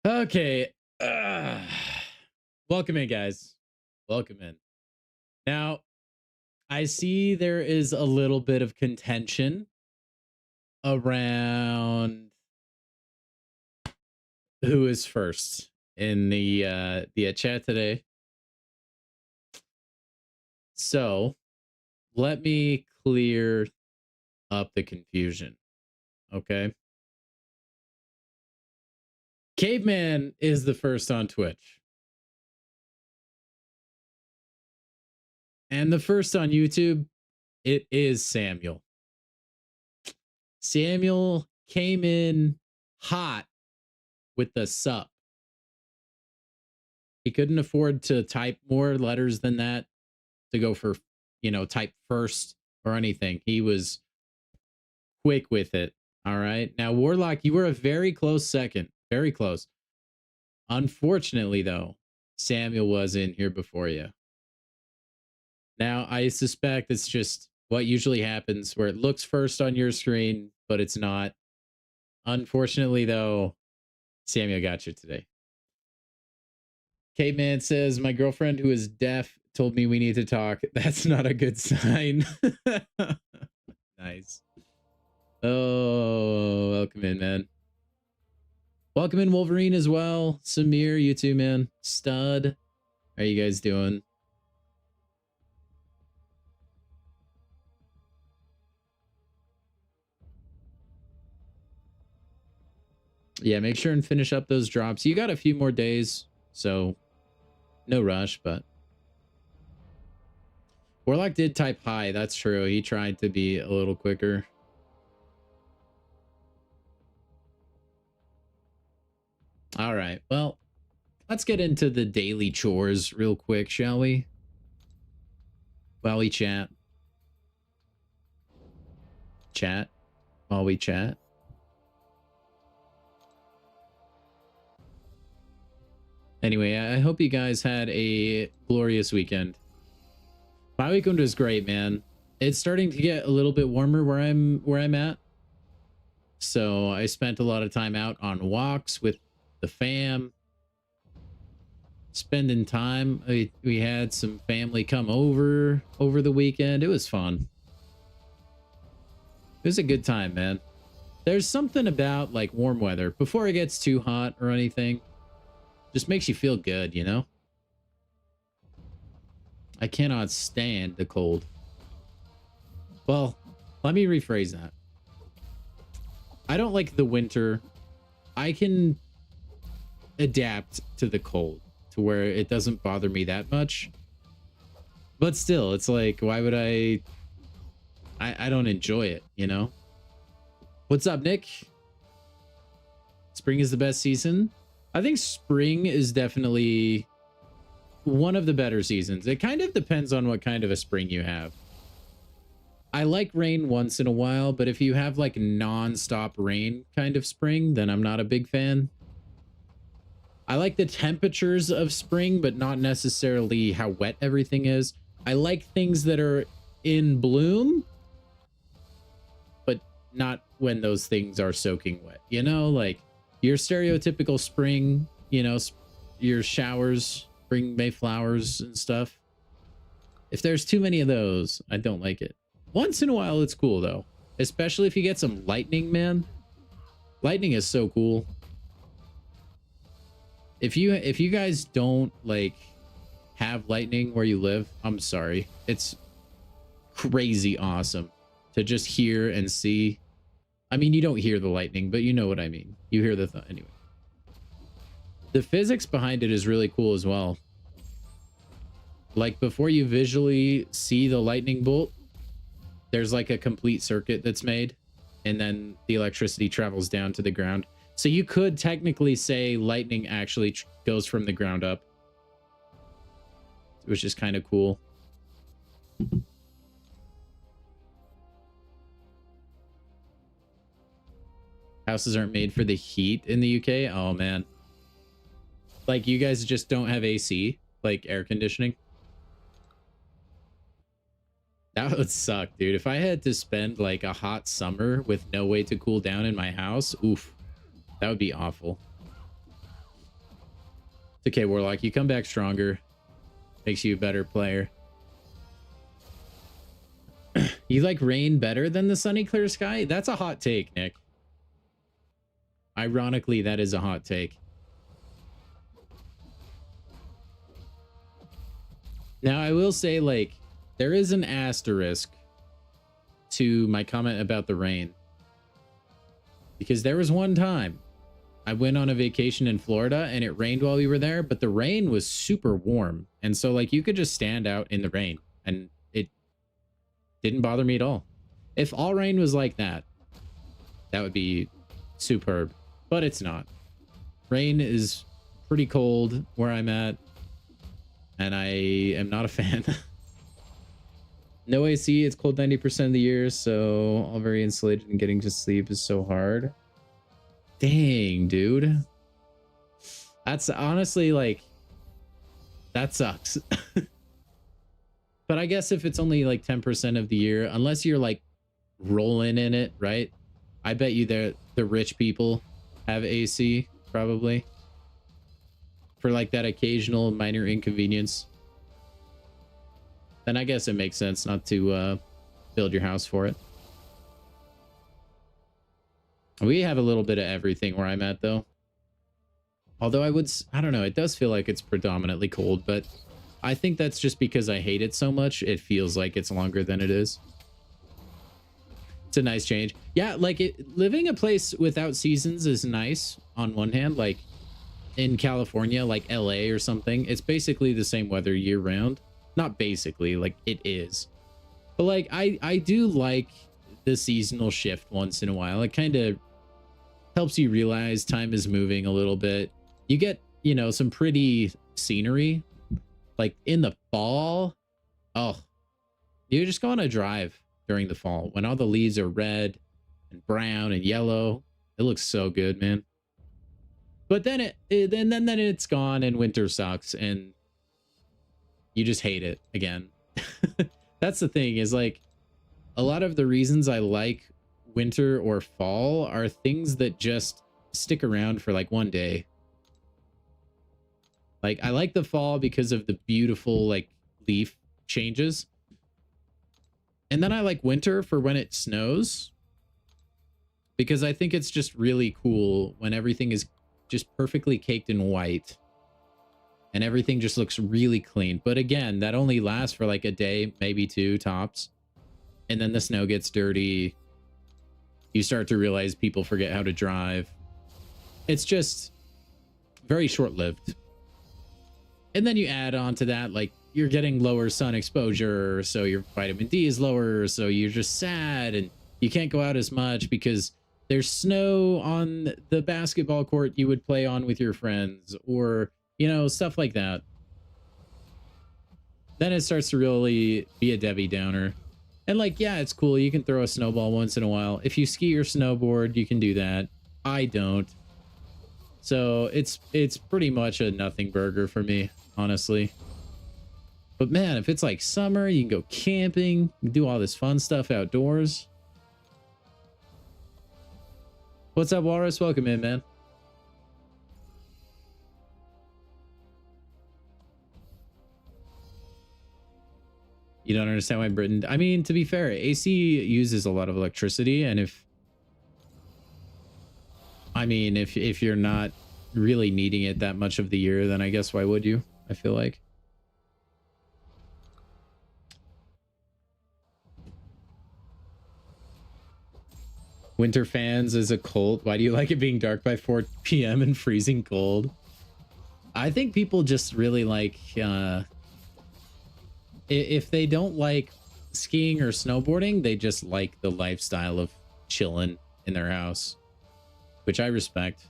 Okay. Uh, welcome in, guys. Welcome in. Now, I see there is a little bit of contention around who is first in the chat today. So let me clear up the confusion. Okay. Caveman is the first on Twitch. And the first on YouTube, it is Samuel. Samuel came in hot with the sup. He couldn't afford to type more letters than that to go for, type first or anything. He was quick with it. All right. Now, Warlock, you were a very close second. Very close. Unfortunately, though, Samuel was in here before you. Now, I suspect it's just what usually happens where it looks first on your screen, but it's not. Unfortunately, though, Samuel got you today. Caveman says, my girlfriend who is deaf told me we need to talk. That's not a good sign. Nice. Oh, welcome in, man. Welcome in, Wolverine, as well. Samir, you too, man. Stud. How are you guys doing? Yeah, make sure and finish up those drops. You got a few more days, so no rush, but Warlock did type hi. That's true. He tried to be a little quicker. All right. Well, let's get into the daily chores real quick, shall we? While we chat. Chat. While we chat. Anyway, I hope you guys had a glorious weekend. My weekend was great, man. It's starting to get a little bit warmer where I'm at. So I spent a lot of time out on walks with the fam. Spending time. We had some family come over the weekend. It was fun. It was a good time, man. There's something about like warm weather before it gets too hot or anything. Just makes you feel good, you know? I cannot stand the cold. Well, let me rephrase that. I don't like the winter. I can adapt to the cold to where it doesn't bother me that much. But still, it's like, why would I don't enjoy it, you know? What's up, Nick? Spring is the best season. I think spring is definitely one of the better seasons. It kind of depends on what kind of a spring you have. I like rain once in a while, but if you have like non-stop rain kind of spring, then I'm not a big fan. I like the temperatures of spring, but not necessarily how wet everything is. I like things that are in bloom, but not when those things are soaking wet. You know, like your stereotypical spring, you know, your showers, spring Mayflowers and stuff. If there's too many of those, I don't like it. Once in a while, it's cool, though. Especially if you get some lightning, man. Lightning is so cool. If you guys don't, like, have lightning where you live, I'm sorry. It's crazy awesome to just hear and see. I mean, you don't hear the lightning, but you know what I mean. You hear the anyway. The physics behind it is really cool as well. Like, before you visually see the lightning bolt, there's like a complete circuit that's made, and then the electricity travels down to the ground. So you could technically say lightning actually goes from the ground up, which is kind of cool. Houses aren't made for the heat in the UK. Oh, man. Like, you guys just don't have AC, like air conditioning. That would suck, dude. If I had to spend like a hot summer with no way to cool down in my house, oof, that would be awful. It's okay, Warlock. You come back stronger. Makes you a better player. You like rain better than the sunny, clear sky? That's a hot take, Nick. Ironically, that is a hot take. Now, I will say, like, there is an asterisk to my comment about the rain. Because there was one time I went on a vacation in Florida and it rained while we were there, but the rain was super warm. And so, like, you could just stand out in the rain and it didn't bother me at all. If all rain was like that, that would be superb. But it's not. Rain is pretty cold where I'm at, and I am not a fan. No AC, it's cold 90% of the year, so all very insulated and getting to sleep is so hard. Dang, dude. That's honestly, like, that sucks. But I guess if it's only like 10% of the year, unless you're like rolling in it, right? I bet you the rich people have AC, probably. For like that occasional minor inconvenience. Then I guess it makes sense not to build your house for it. We have a little bit of everything where I'm at, though. Although I don't know, it does feel like it's predominantly cold, but I think that's just because I hate it so much, it feels like it's longer than it is. It's a nice change. Yeah, like living a place without seasons is nice on one hand. Like in California, like LA or something, it's basically the same weather year round. Not basically, like it is. But like I do like the seasonal shift once in a while. It kind of helps you realize time is moving a little bit. You get, you know, some pretty scenery. Like in the fall, oh, you just go on a drive during the fall when all the leaves are red and brown and yellow. It looks so good, man. But then then it's gone and winter sucks and you just hate it again. That's the thing, is like a lot of the reasons I like winter or fall are things that just stick around for like one day. Like I like the fall because of the beautiful like leaf changes. And then I like winter for when it snows, because I think it's just really cool when everything is just perfectly caked in white and everything just looks really clean. But again, that only lasts for like a day, maybe two tops. And then the snow gets dirty. You start to realize people forget how to drive. It's just very short-lived. And then you add on to that, like, you're getting lower sun exposure, so your vitamin D is lower, so you're just sad and you can't go out as much because there's snow on the basketball court you would play on with your friends, or, you know, stuff like that. Then it starts to really be a Debbie Downer. And like, yeah, it's cool. You can throw a snowball once in a while. If you ski or snowboard, you can do that. I don't. So it's pretty much a nothing burger for me, honestly. But man, if it's like summer, you can go camping, you can do all this fun stuff outdoors. What's up, Walrus? Welcome in, man. You don't understand why Britain... I mean, to be fair, AC uses a lot of electricity, and if... I mean, if you're not really needing it that much of the year, then I guess why would you? I feel like. Winter fans is a cult. Why do you like it being dark by 4 p.m. and freezing cold? I think people just really like... if they don't like skiing or snowboarding, they just like the lifestyle of chilling in their house, which I respect.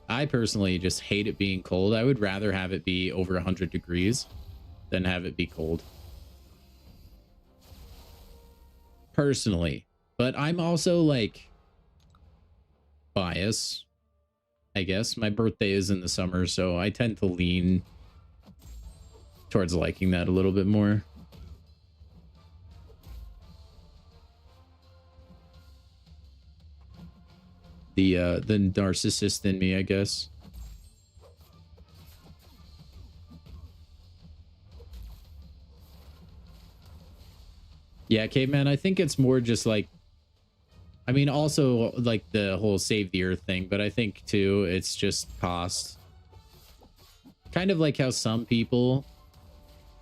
I personally just hate it being cold. I would rather have it be over 100 degrees than have it be cold. Personally. But I'm also like biased, I guess. My birthday is in the summer, so I tend to lean towards liking that a little bit more. the narcissist in me, I guess. Yeah, caveman, I think it's more just like, I mean, also like the whole save the earth thing, but I think too, it's just cost. Kind of like how some people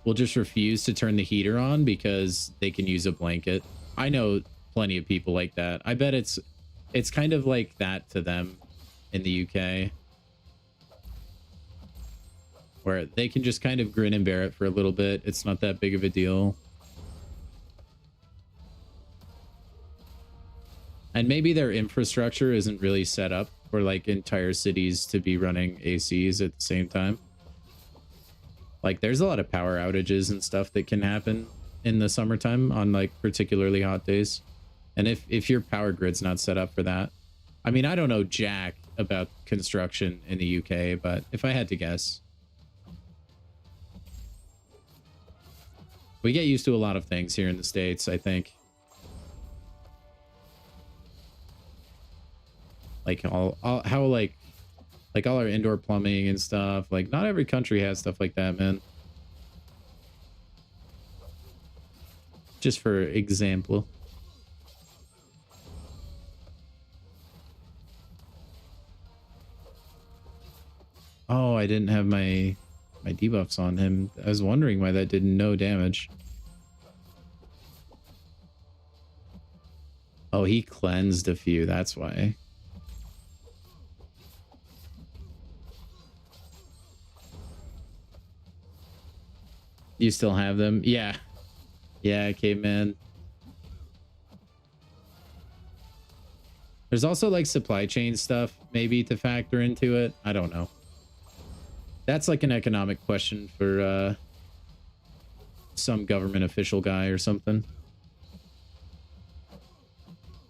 will just refuse to turn the heater on because they can use a blanket. I know plenty of people like that. I bet it's kind of like that to them in the UK, where they can just kind of grin and bear it for a little bit. It's not that big of a deal. And maybe their infrastructure isn't really set up for like entire cities to be running ACs at the same time. Like there's a lot of power outages and stuff that can happen in the summertime on like particularly hot days. And if your power grid's not set up for that, I mean, I don't know jack about construction in the UK, but if I had to guess, we get used to a lot of things here in the States, I think. Like how all our indoor plumbing and stuff. Like not every country has stuff like that, man. Just for example. Oh, I didn't have my debuffs on him. I was wondering why that did no damage. Oh, he cleansed a few, that's why. You still have them? Yeah. Yeah, caveman. There's also like supply chain stuff maybe to factor into it. I don't know. That's like an economic question for some government official guy or something.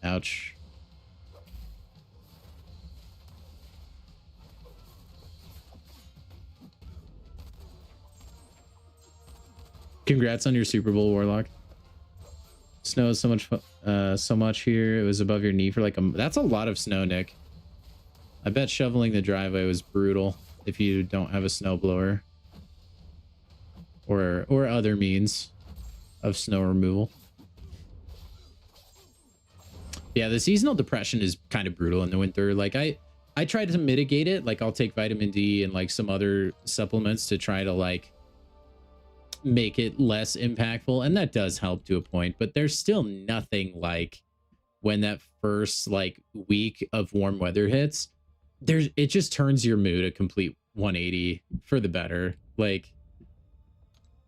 Ouch. Congrats on your Super Bowl, Warlock. Snow is so much here. It was above your knee for like that's a lot of snow, Nick. I bet shoveling the driveway was brutal if you don't have a snowblower or other means of snow removal. Yeah, the seasonal depression is kind of brutal in the winter. Like I tried to mitigate it. Like I'll take vitamin D and like some other supplements to try to like make it less impactful, and that does help to a point, but there's still nothing like when that first like week of warm weather hits. It just turns your mood a complete 180 for the better. Like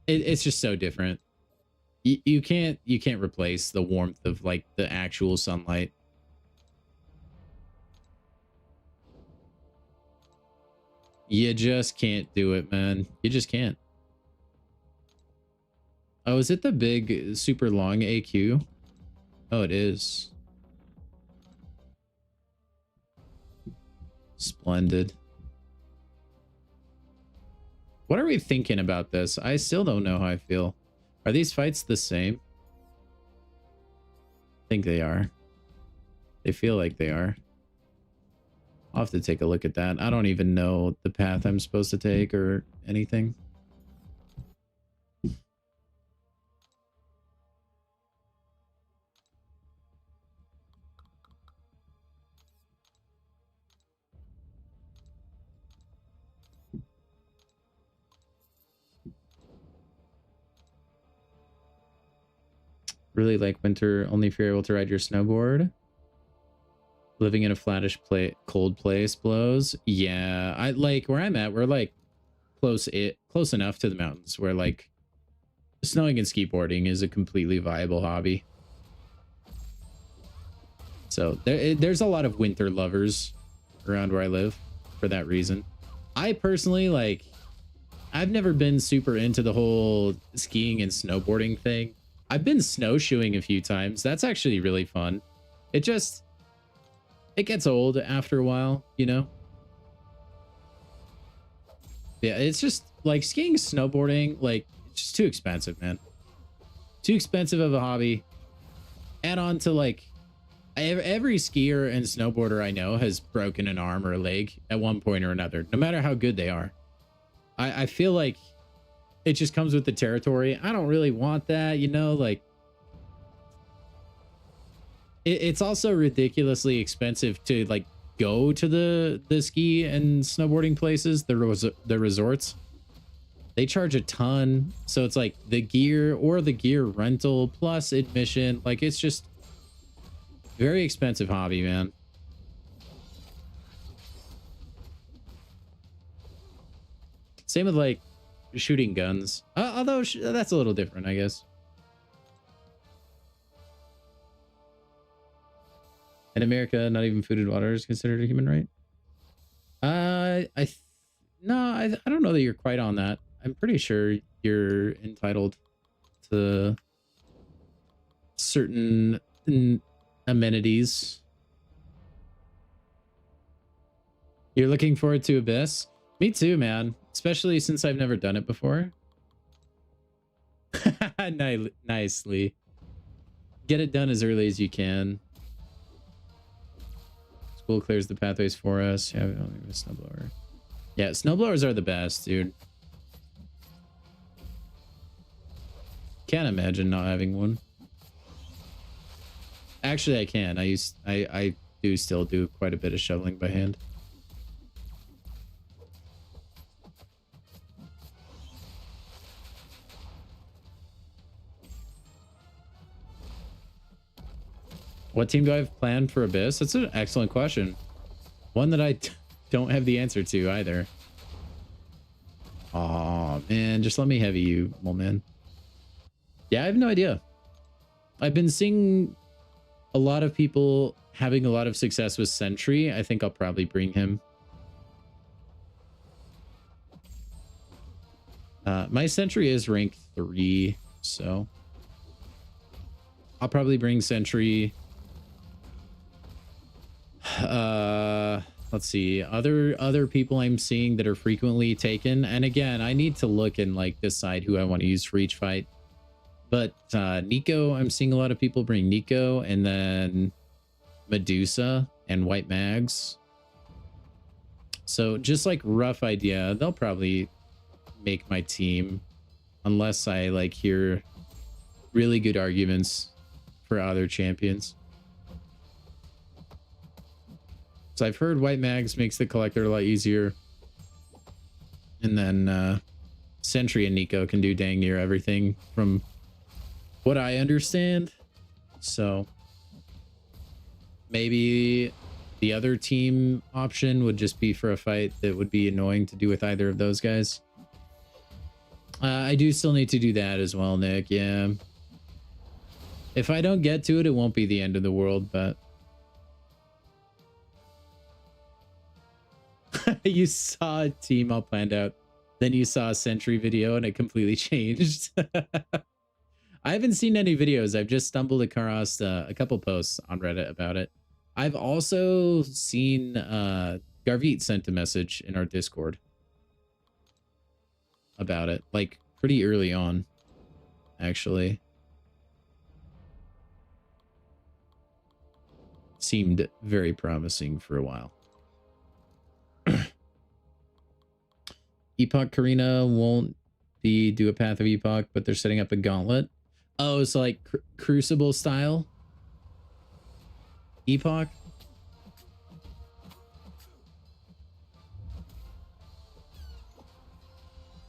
it's just so different. You can't replace the warmth of like the actual sunlight. You just can't do it, man. You just can't. Oh, is it the big, super long AQ? Oh, it is. Splendid. What are we thinking about this? I still don't know how I feel. Are these fights the same? I think they are. They feel like they are. I'll have to take a look at that. I don't even know the path I'm supposed to take or anything. Really like winter only if you're able to ride your snowboard. Living in a flattish cold place blows. Yeah, I like where I'm at. We're like close enough to the mountains where like snowing and skateboarding is a completely viable hobby. So there's a lot of winter lovers around where I live for that reason. I personally like, I've never been super into the whole skiing and snowboarding thing. I've been snowshoeing a few times. That's actually really fun. It gets old after a while, you know? Yeah, it's just like skiing, snowboarding, like it's just too expensive, man. Too expensive of a hobby. Add on to like Every skier and snowboarder I know has broken an arm or a leg at one point or another, no matter how good they are. I feel like it just comes with the territory. I don't really want that, you know, like it's also ridiculously expensive to like go to the ski and snowboarding places, the resorts. They charge a ton, so it's like the gear or the gear rental plus admission. Like it's just very expensive hobby, man. Same with like shooting guns, although that's a little different, I guess. In America, not even food and water is considered a human right. No, I don't know that you're quite on that. I'm pretty sure you're entitled to certain amenities. You're looking forward to Abyss? Me too, man. Especially since I've never done it before. Nicely. Get it done as early as you can. School clears the pathways for us. Yeah, we don't need a snowblower. Yeah, snowblowers are the best, dude. Can't imagine not having one. Actually, I can. I do still do quite a bit of shoveling by hand. What team do I have planned for Abyss? That's an excellent question. One that I don't have the answer to either. Oh man, just let me heavy you, old man. Yeah, I have no idea. I've been seeing a lot of people having a lot of success with Sentry. I think I'll probably bring him. My Sentry is rank 3, so I'll probably bring Sentry. Let's see, other people I'm seeing that are frequently taken, and again, I need to look and like decide who I want to use for each fight. But Nico, I'm seeing a lot of people bring Nico, and then Medusa and White Mags. So just like rough idea, they'll probably make my team unless I like hear really good arguments for other champions. So I've heard White Mags makes the collector a lot easier. And then Sentry and Nico can do dang near everything from what I understand. So maybe the other team option would just be for a fight that would be annoying to do with either of those guys. I do still need to do that as well, Nick. Yeah. If I don't get to it, it won't be the end of the world, but you saw a team all planned out, then you saw a Sentry video and it completely changed. I haven't seen any videos. I've just stumbled across a couple posts on Reddit about it. I've also seen Garvit sent a message in our Discord about it, like pretty early on, actually. Seemed very promising for a while. Epoch Karina won't do a Path of Epoch, but they're setting up a gauntlet. Oh, so like Crucible style Epoch.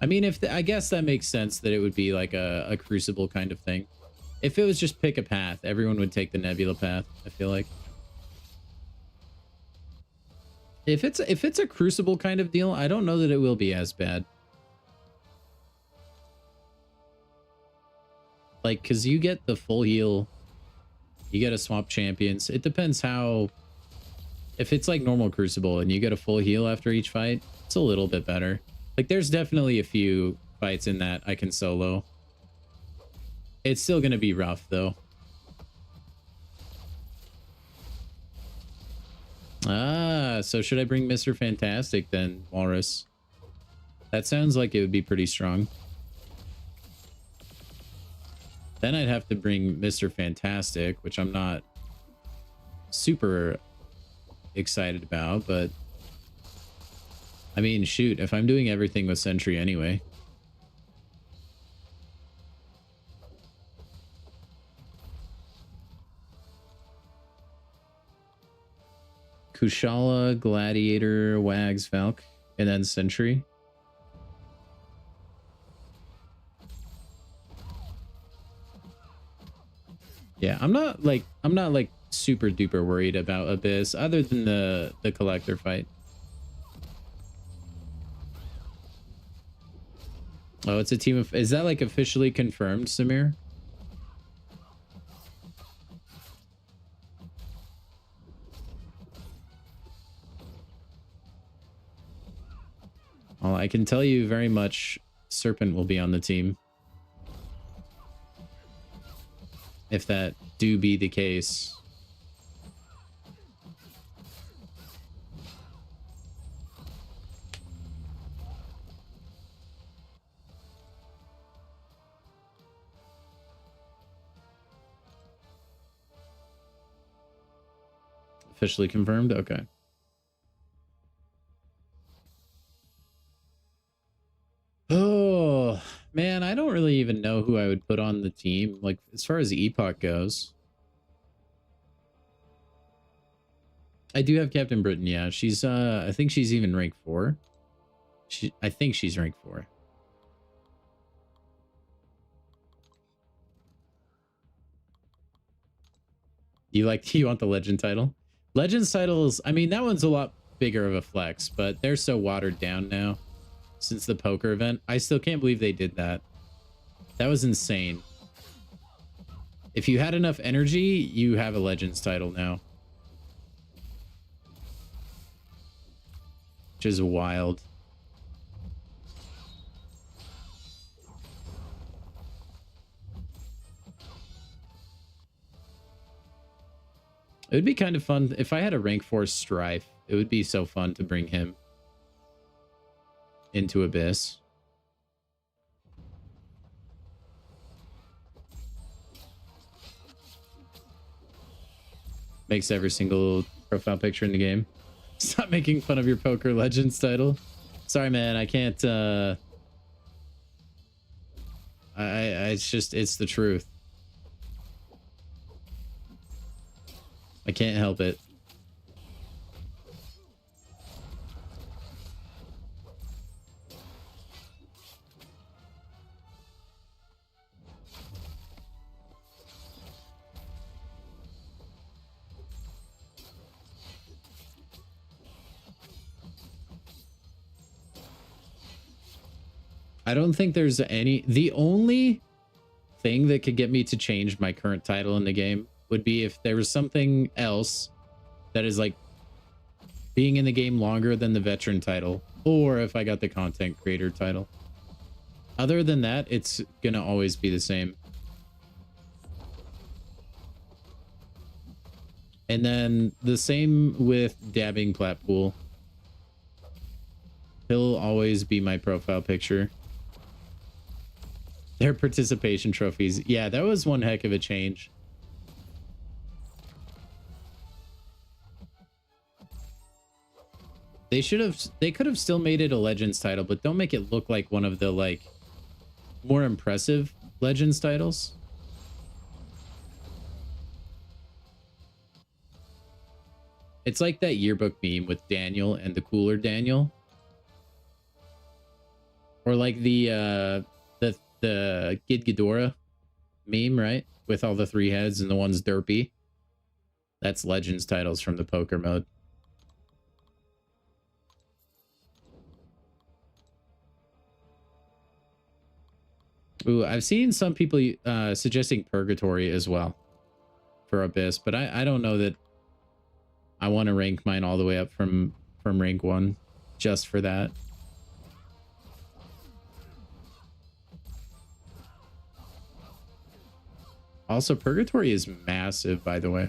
I mean, I guess that makes sense that it would be like a Crucible kind of thing. If it was just pick a path, everyone would take the Nebula path, I feel like. If it's a Crucible kind of deal, I don't know that it will be as bad. Like, because you get the full heal, you get a swap champions. It depends how. If it's like normal Crucible and you get a full heal after each fight, it's a little bit better. Like, there's definitely a few fights in that I can solo. It's still going to be rough, though. Ah, so should I bring Mr. Fantastic then, Walrus? That sounds like it would be pretty strong. Then I'd have to bring Mr. Fantastic, which I'm not super excited about, but I mean, shoot, if I'm doing everything with Sentry anyway. Kushala, Gladiator, Wags, Valk, and then Sentry. Yeah, I'm not like super duper worried about Abyss other than the collector fight. Oh, it's a team of, is that like officially confirmed, Samir? Well, I can tell you very much Serpent will be on the team. If that do be the case. Officially confirmed? Okay. Oh, man, I don't really even know who I would put on the team. Like, as far as Epoch goes. I do have Captain Britain, yeah. She's, I think she's even rank 4. I think she's rank 4. You want the Legend title? Legends titles, I mean, that one's a lot bigger of a flex, but they're so watered down now since the poker event. I still can't believe they did that. That was insane. If you had enough energy, you have a Legends title now. Which is wild. It would be kind of fun if I had a rank 4 Strife. It would be so fun to bring him into Abyss. Makes every single profile picture in the game. Stop making fun of your Poker Legends title. Sorry, man. I can't. It's the truth. I can't help it. I don't think there's any... The only thing that could get me to change my current title in the game would be if there was something else that is like being in the game longer than the veteran title, or if I got the content creator title. Other than that, it's gonna always be the same. And then the same with dabbing Platpool. He'll always be my profile picture. Their participation trophies. Yeah, that was one heck of a change. They could have still made it a Legends title, but don't make it look like one of the like more impressive Legends titles. It's like that yearbook meme with Daniel and the cooler Daniel. Or like the Gid Ghidorah meme, right? With all the 3 heads and the one's derpy. That's Legends titles from the poker mode. Ooh, I've seen some people suggesting Purgatory as well for Abyss, but I don't know that I want to rank mine all the way up from rank 1 just for that. Also, Purgatory is massive, by the way.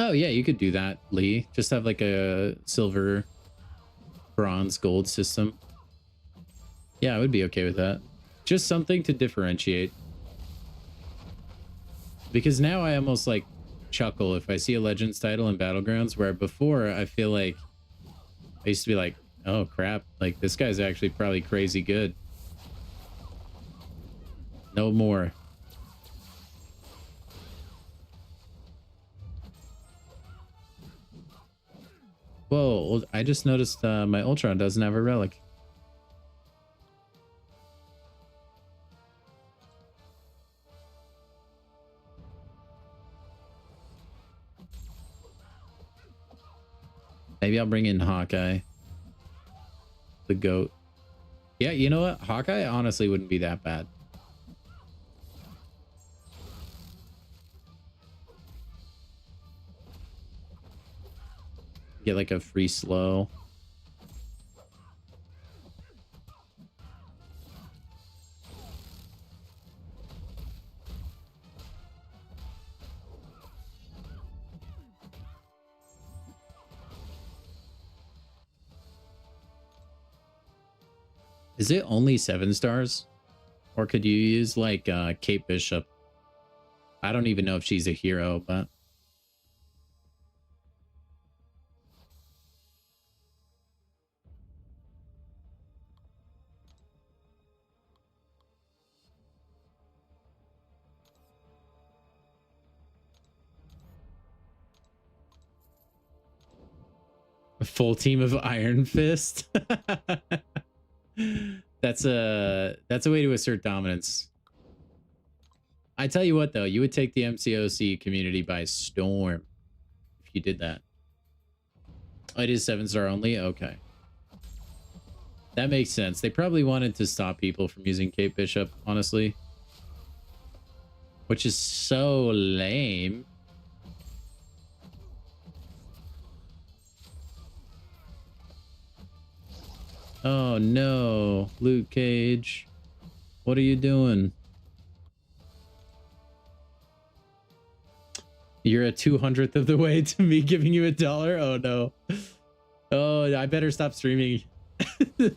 Oh yeah, you could do that, Lee. Just have like a silver, bronze, gold system. Yeah, I would be okay with that. Just something to differentiate. Because now I almost like chuckle if I see a Legends title in Battlegrounds, where before I feel like I used to be like, oh crap, like this guy's actually probably crazy good. No more. Whoa, I just noticed my Ultron doesn't have a relic. Maybe I'll bring in Hawkeye. The GOAT. Yeah, you know what? Hawkeye honestly wouldn't be that bad. Get like a free slow. Is it only 7 stars? Or could you use like Kate Bishop? I don't even know if she's a hero, but a full team of Iron Fist. That's a way to assert dominance. I tell you what though, you would take the MCOC community by storm if you did that. Oh, it is 7-star only? Okay. That makes sense. They probably wanted to stop people from using Kate Bishop, honestly. Which is so lame. Oh no, Luke Cage. What are you doing? You're a 200th of the way to me giving you $1? Oh no. Oh, I better stop streaming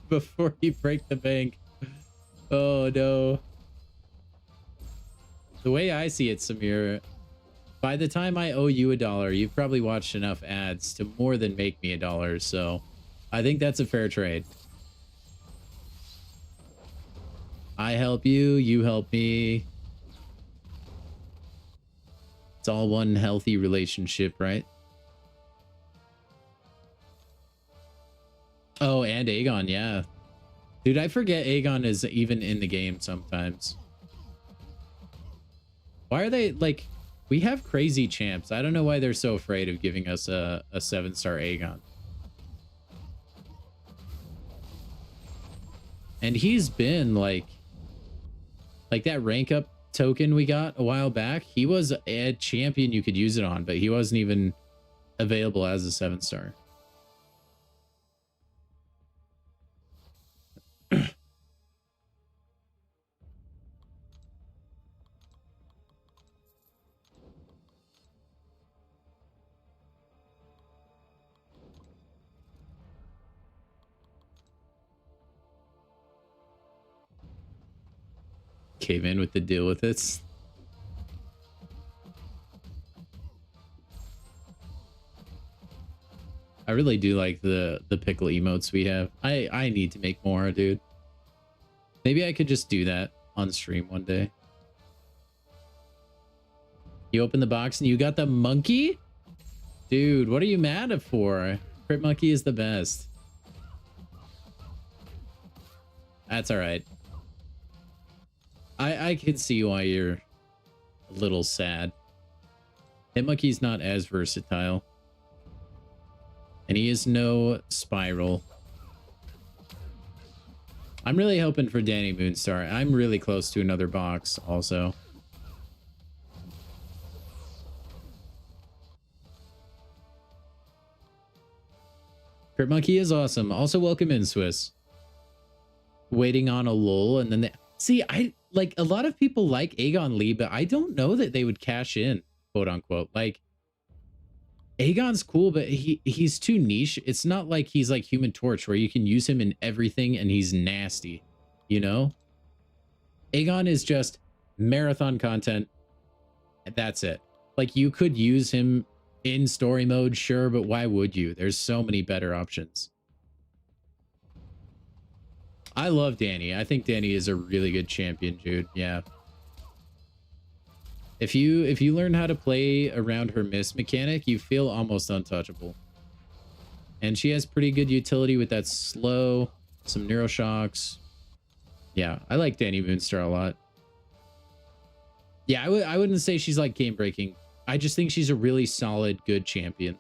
before you break the bank. Oh no. The way I see it, Samir, by the time I owe you $1, you've probably watched enough ads to more than make me $1. So I think that's a fair trade. I help you, you help me. It's all one healthy relationship, right? Oh, and Aegon, yeah. Dude, I forget Aegon is even in the game sometimes. Why are they, like, we have crazy champs. I don't know why they're so afraid of giving us a 7-star Aegon. And he's been, like that rank up token we got a while back. He was a champion you could use it on, but he wasn't even available as a 7-star. Came in with the deal with it. I really do like the pickle emotes we have. I need to make more, dude. Maybe I could just do that on stream one day. You open the box and you got the monkey? Dude, what are you mad for? Crit Monkey is the best. That's all right. I can see why you're a little sad. Hitmonkey's not as versatile. And he is no Spiral. I'm really hoping for Danny Moonstar. I'm really close to another box also. Crit Monkey is awesome. Also, welcome in, Swiss. Waiting on a lull, and then see, I like a lot of people like Aegon Lee, but I don't know that they would cash in, quote unquote. Like, Aegon's cool, but he's too niche. It's not like he's like Human Torch where you can use him in everything and he's nasty, you know? Aegon is just marathon content. That's it. Like you could use him in story mode, sure, but why would you? There's so many better options. I love Dany. I think Dany is a really good champion, Jude. Yeah. If you learn how to play around her mist mechanic, you feel almost untouchable. And she has pretty good utility with that slow, some neuroshocks. Yeah, I like Dany Moonstar a lot. Yeah, I wouldn't say she's like game breaking. I just think she's a really solid, good champion.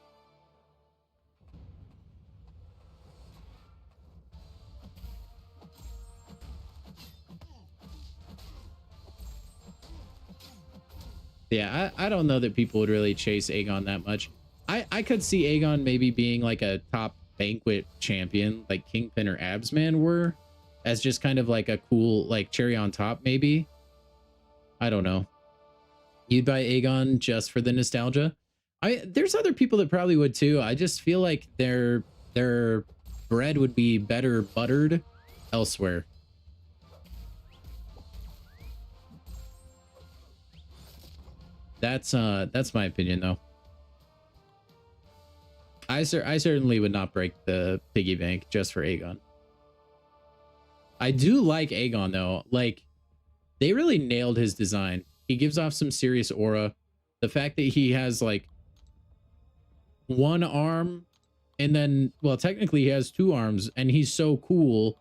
Yeah, I don't know that people would really chase Aegon that much. I could see Aegon maybe being like a top banquet champion, like Kingpin or Absman were, as just kind of like a cool, like cherry on top, maybe. I don't know. You'd buy Aegon just for the nostalgia. There's other people that probably would too. I just feel like their bread would be better buttered elsewhere. That's my opinion though. I certainly would not break the piggy bank just for Aegon. I do like Aegon though. Like they really nailed his design. He gives off some serious aura. The fact that he has like one arm and then, well, technically he has two arms and he's so cool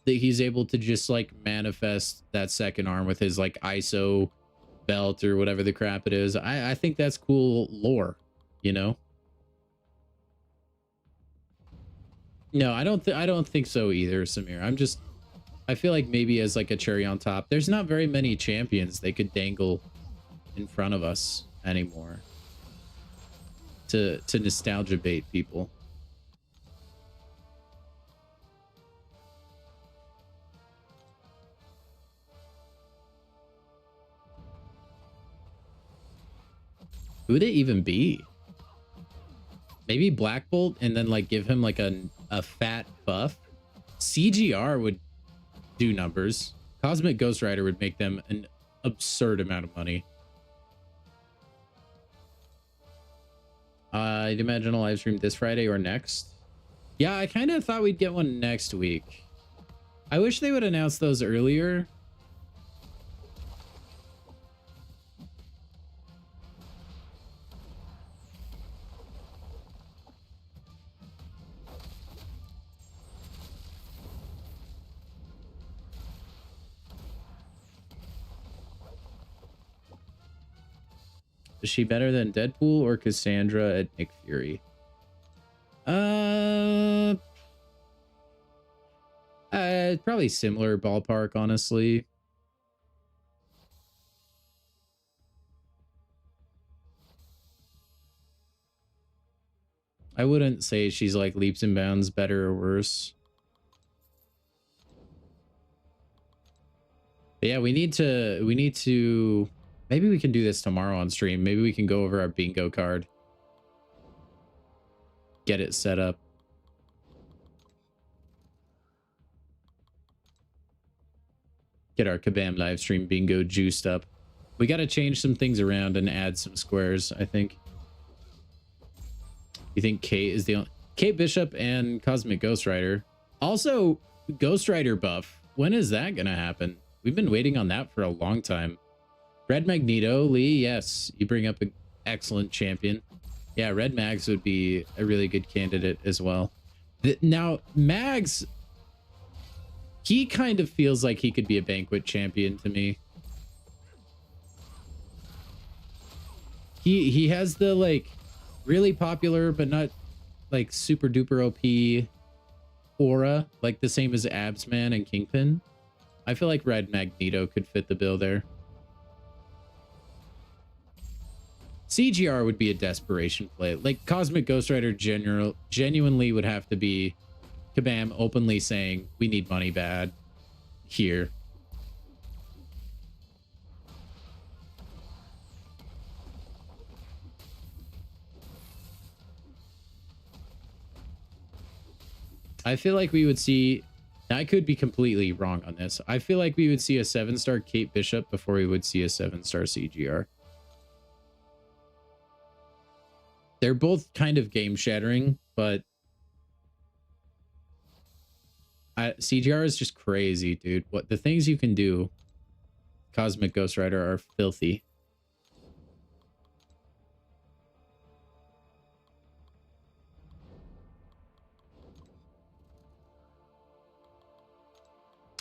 that he's able to just like manifest that second arm with his like ISO belt or whatever the crap it is. I think that's cool lore, you know? No, I don't think so either, Samir. I feel like maybe as like a cherry on top, there's not very many champions they could dangle in front of us anymore to nostalgia bait people. Who would it even be? Maybe Black Bolt and then like give him like a fat buff. CGR would do numbers. Cosmic Ghost Rider would make them an absurd amount of money. I'd imagine a live stream this Friday or next. Yeah, I kind of thought we'd get one next week. I wish they would announce those earlier. Is she better than Deadpool or Cassandra at Nick Fury? Probably similar ballpark, honestly. I wouldn't say she's like leaps and bounds better or worse. But yeah, we need to maybe we can do this tomorrow on stream. Maybe we can go over our bingo card. Get it set up. Get our Kabam live stream bingo juiced up. We got to change some things around and add some squares, I think. You think Kate is the only... Kate Bishop and Cosmic Ghost Rider. Also, Ghost Rider buff. When is that going to happen? We've been waiting on that for a long time. Red Magneto, Lee, yes. You bring up an excellent champion. Yeah, Red Mags would be a really good candidate as well. Now, Mags... He kind of feels like he could be a banquet champion to me. He has the like really popular but not like super duper OP aura, like the same as Absman and Kingpin. I feel like Red Magneto could fit the bill there. CGR would be a desperation play. Like Cosmic Ghost Rider genuinely would have to be Kabam openly saying, we need money bad here. I feel like we would see, I could be completely wrong on this. I feel like we would see a 7-star Kate Bishop before we would see a 7-star CGR. They're both kind of game shattering, but CGR is just crazy, dude. What the things you can do, Cosmic Ghost Rider, are filthy.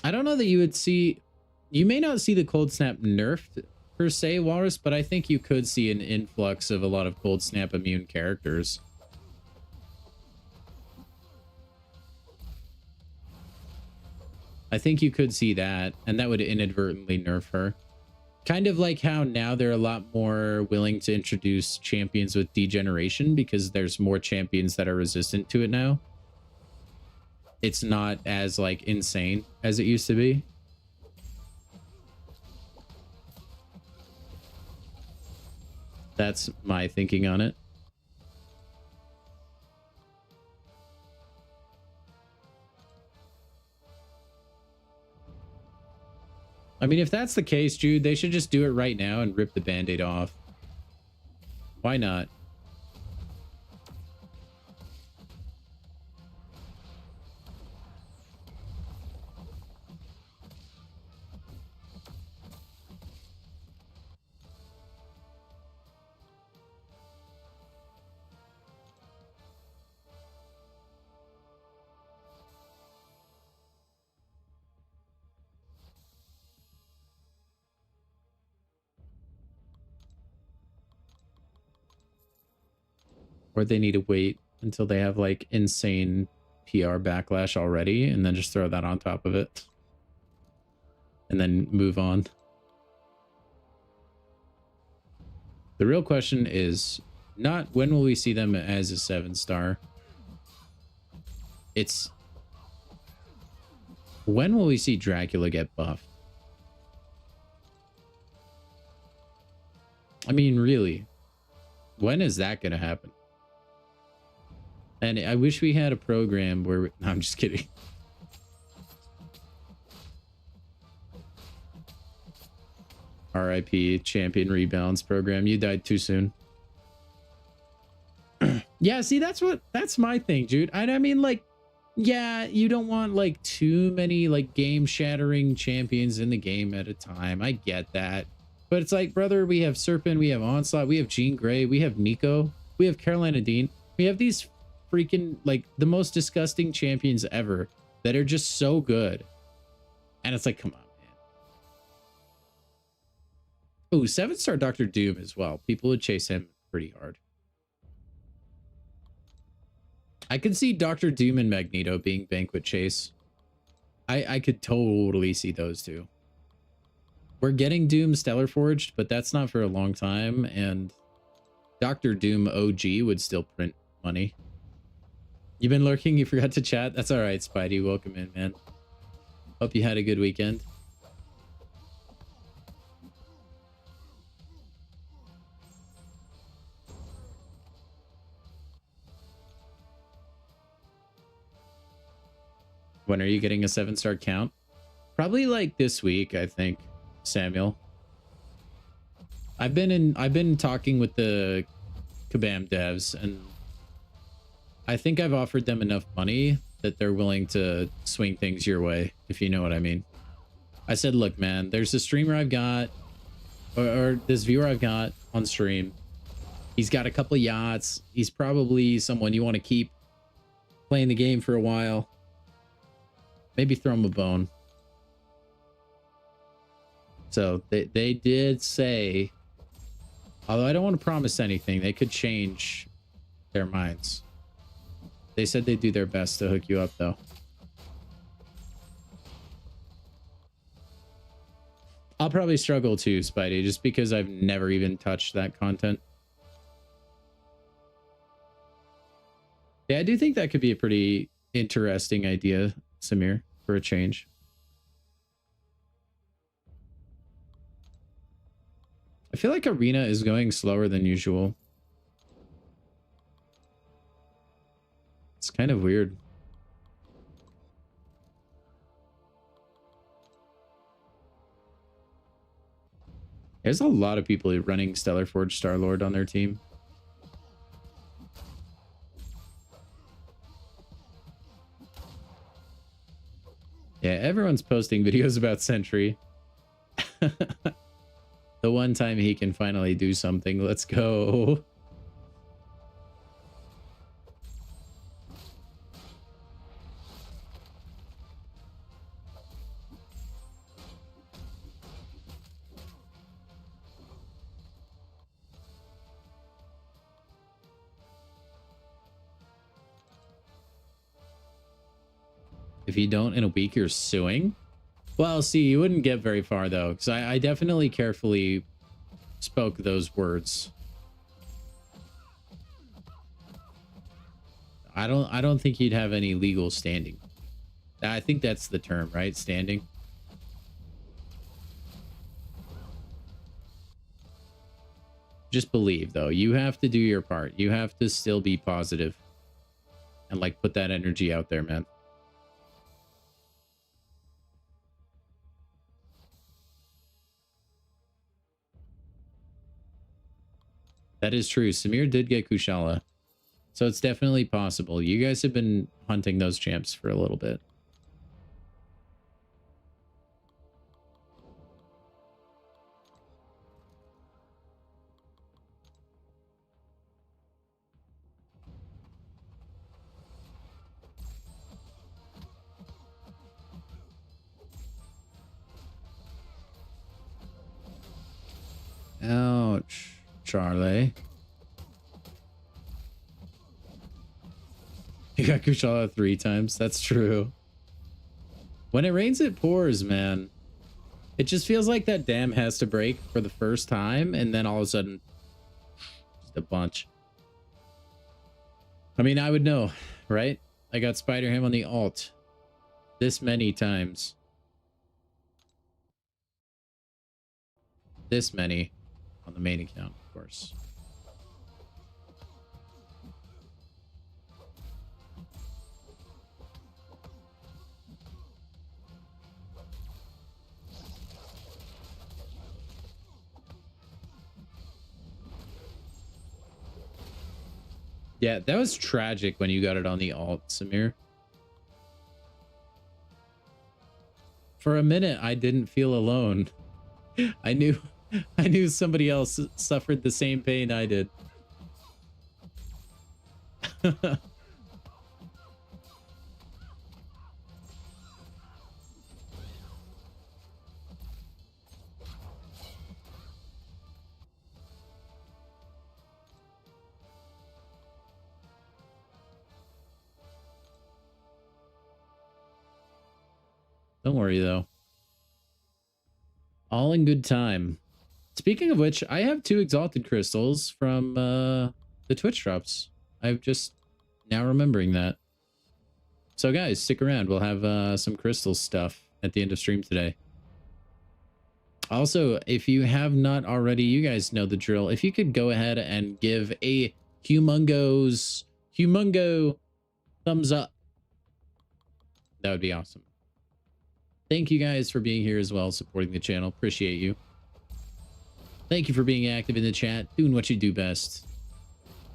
I don't know that you would see, you may not see the Cold Snap nerfed per se, Walrus, but I think you could see an influx of a lot of Cold Snap immune characters. I think you could see that, and that would inadvertently nerf her. Kind of like how now they're a lot more willing to introduce champions with degeneration because there's more champions that are resistant to it now. It's not as like insane as it used to be. That's my thinking on it. I mean, if that's the case, Jude, they should just do it right now and rip the Band-Aid off. Why not? Or they need to wait until they have like insane PR backlash already and then just throw that on top of it and then move on. The real question is not when will we see them as a 7-star. It's when will we see Dracula get buffed? I mean, really, when is that going to happen? And I wish we had a program where... No, I'm just kidding. RIP champion rebalance program. You died too soon. Yeah, see, that's my thing, dude. I mean, like, yeah, you don't want like too many like game shattering champions in the game at a time. I get that. But it's like, brother, we have Serpent, we have Onslaught, we have Jean Grey, we have Nico, we have Carolina Dean. We have these freaking like the most disgusting champions ever that are just so good. And it's like, come on, man. Oh, 7-star Dr. Doom as well. People would chase him pretty hard. I could see Dr. Doom and Magneto being Banquet Chase. I could totally see those two. We're getting Doom Stellar Forged, but that's not for a long time, and Dr. Doom OG would still print money. You've been lurking? You forgot to chat? That's all right, Spidey. Welcome in, man. Hope you had a good weekend. When are you getting a 7-star count? Probably like this week, I think, Samuel. I've been talking with the Kabam devs, and I think I've offered them enough money that they're willing to swing things your way, if you know what I mean. I said, look, man, there's a streamer I've got, or this viewer I've got on stream. He's got a couple yachts. He's probably someone you want to keep playing the game for a while. Maybe throw him a bone. So they did say, although I don't want to promise anything, they could change their minds. They said they'd do their best to hook you up, though. I'll probably struggle too, Spidey, just because I've never even touched that content. Yeah, I do think that could be a pretty interesting idea, Samir, for a change. I feel like Arena is going slower than usual. It's kind of weird. There's a lot of people running Stellar Forge Star-Lord on their team. Yeah, everyone's posting videos about Sentry. The one time he can finally do something. Let's go. If you don't in a week, you're suing? Well, see, you wouldn't get very far, though, because I definitely carefully spoke those words. I don't think you'd have any legal standing. I think that's the term, right? Standing. Just believe, though. You have to do your part. You have to still be positive and, like, put that energy out there, man. That is true. Samir did get Kushala. So it's definitely possible. You guys have been hunting those champs for a little bit. Ouch, Charlie. You got Kushala 3 times. That's true. When it rains, it pours, man. It just feels like that dam has to break for the first time, and then all of a sudden, just a bunch. I mean, I would know, right? I got Spider-Ham on the alt this many times. This many on the main account, of course. Yeah, that was tragic when you got it on the alt, Samir. For a minute, I didn't feel alone. I knew somebody else suffered the same pain I did. Don't worry, though. All in good time. Speaking of which, I have 2 exalted crystals from the Twitch drops. I'm just now remembering that. So guys, stick around. We'll have some crystal stuff at the end of stream today. Also, if you have not already, you guys know the drill. If you could go ahead and give a humongo thumbs up, that would be awesome. Thank you guys for being here as well, supporting the channel. Appreciate you. Thank you for being active in the chat, doing what you do best,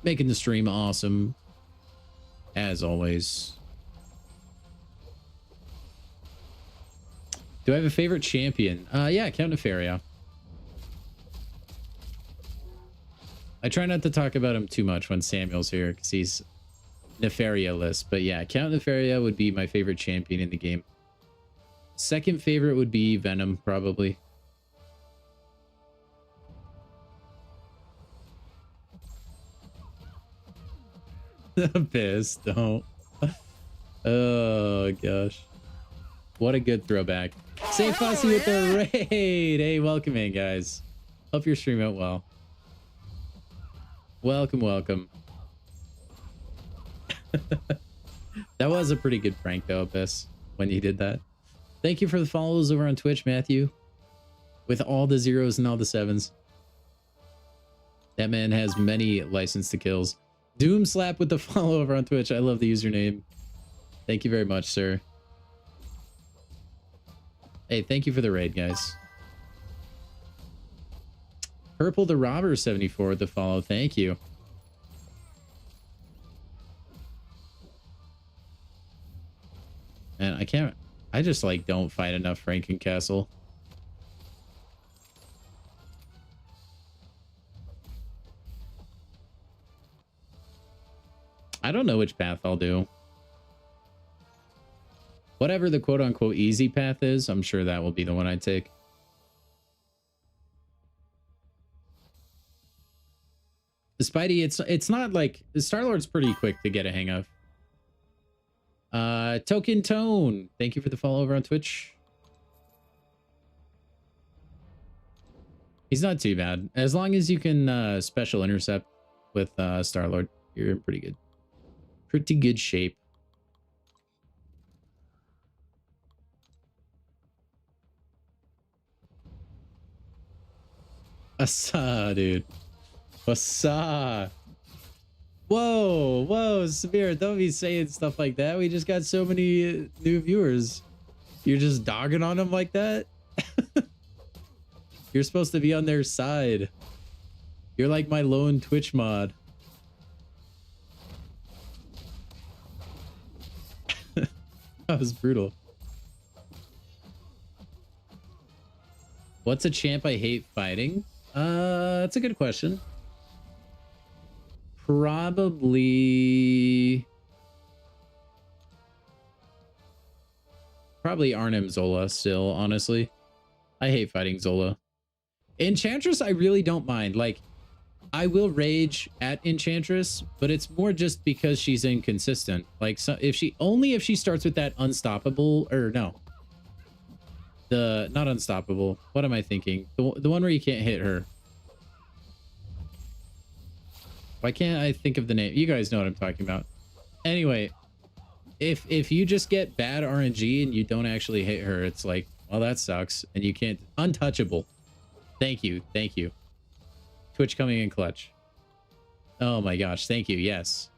making the stream awesome, as always. Do I have a favorite champion? Yeah, Count Nefaria. I try not to talk about him too much when Samuel's here, because he's Nefaria-less. But yeah, Count Nefaria would be my favorite champion in the game. Second favorite would be Venom, probably. Piss, don't. Oh, gosh. What a good throwback. Say Fussy with the raid. Hey, welcome in, guys. Hope your stream went well. Welcome, welcome. That was a pretty good prank, though, Abyss, when you did that. Thank you for the follows over on Twitch, Matthew. With all the 0s and all the 7s. That man has many license to kills. Doom Slap with the follow over on Twitch. I love the username. Thank you very much, sir. Hey, thank you for the raid, guys. Purple the Robber 74 with the follow. Thank you. And I just like don't fight enough Frankencastle. I don't know which path I'll do. Whatever the quote-unquote easy path is, I'm sure that will be the one I take. Spidey, it's not like Star-Lord's pretty quick to get a hang of. Token Tone, thank you for the follow over on Twitch. He's not too bad. As long as you can special intercept with Star-Lord, you're in pretty good. Pretty good shape. Asa, dude. Asa. Whoa, whoa, Samir, don't be saying stuff like that. We just got so many new viewers. You're just dogging on them like that? You're supposed to be on their side. You're like my lone Twitch mod. That was brutal. What's a champ I hate fighting? That's a good question. Probably Arnim Zola still, honestly. I hate fighting Zola. Enchantress, I really don't mind. Like, I will rage at Enchantress, but it's more just because she's inconsistent. Like, so if she starts with that unstoppable, or no. Not unstoppable. What am I thinking? The one where you can't hit her. Why can't I think of the name? You guys know what I'm talking about. Anyway, if you just get bad RNG and you don't actually hit her, it's like, well, that sucks. And you can't... Untouchable. Thank you. Thank you. Twitch coming in clutch. Oh my gosh. Thank you. Yes.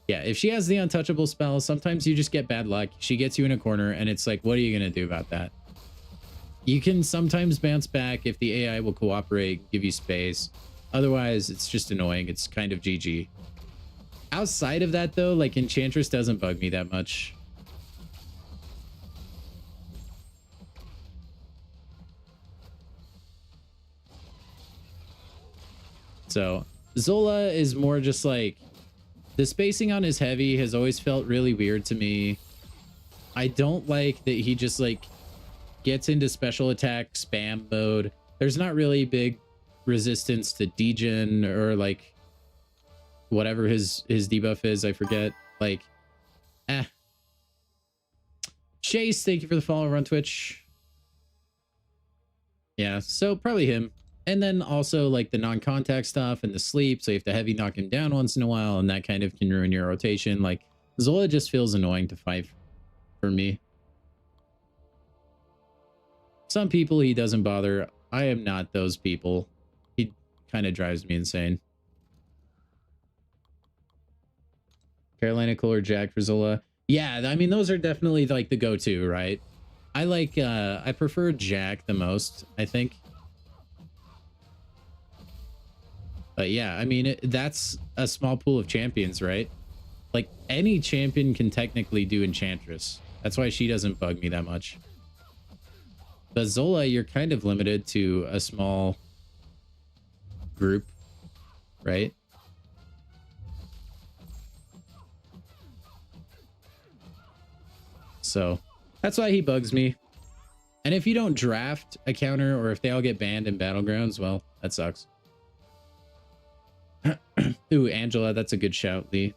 Yeah, if she has the untouchable spell, sometimes you just get bad luck. She gets you in a corner and it's like, what are you going to do about that? You can sometimes bounce back if the AI will cooperate, give you space. Otherwise, it's just annoying. It's kind of GG. Outside of that, though, like, Enchantress doesn't bug me that much. So, Zola is more just like... The spacing on his heavy has always felt really weird to me. I don't like that he just, like, gets into special attack spam mode. There's not really big resistance to degen or, like, whatever his debuff is. I forget. Like, Chase, thank you for the follow on Twitch. Yeah, so probably him. And then also, like, the non-contact stuff and the sleep, so you have to heavy knock him down once in a while, and that kind of can ruin your rotation. Like, Zola just feels annoying to fight for me. Some people he doesn't bother. I am not those people. He kind of drives me insane. Carolina Cooler Jack for Zola. Yeah, I mean, those are definitely, like, the go-to, right? I like, I prefer Jack the most, I think. But yeah, I mean, that's a small pool of champions, right? Like, any champion can technically do Enchantress. That's why she doesn't bug me that much. But Zola, you're kind of limited to a small group, right? So that's why he bugs me. And if you don't draft a counter, or if they all get banned in Battlegrounds, well, that sucks. Ooh, Angela, that's a good shout, Lee.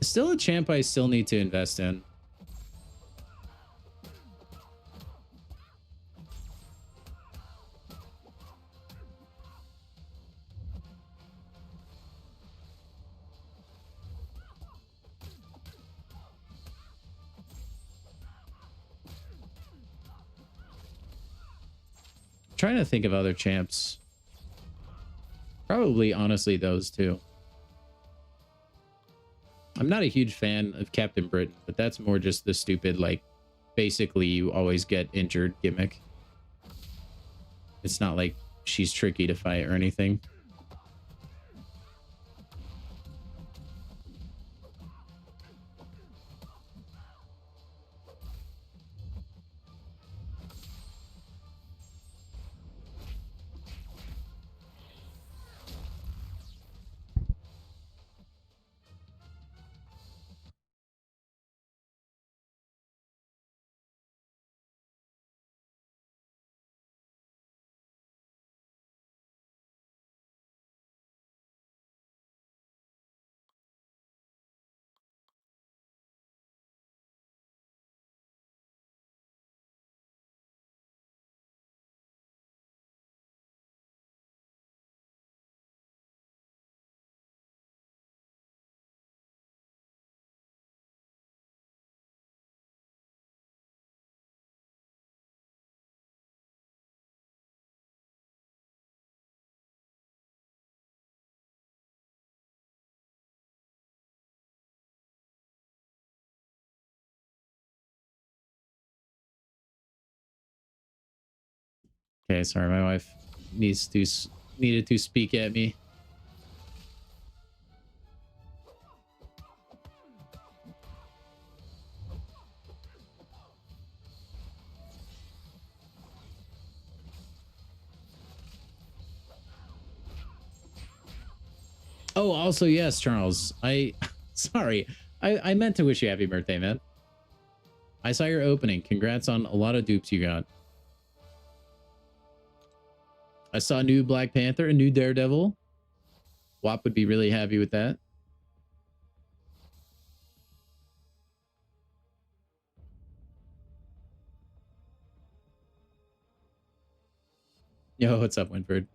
Still a champ I still need to invest in. Trying to think of other champs. Probably, honestly, those two. I'm not a huge fan of Captain Britain, but that's more just the stupid, like, basically you always get injured gimmick. It's not like she's tricky to fight or anything. Okay, sorry, my wife needed to speak at me. Oh, also, yes, Charles. Sorry. I meant to wish you happy birthday, man. I saw your opening. Congrats on a lot of dupes you got. I saw a new Black Panther, a new Daredevil. WAP would be really happy with that. Yo, what's up, Winford?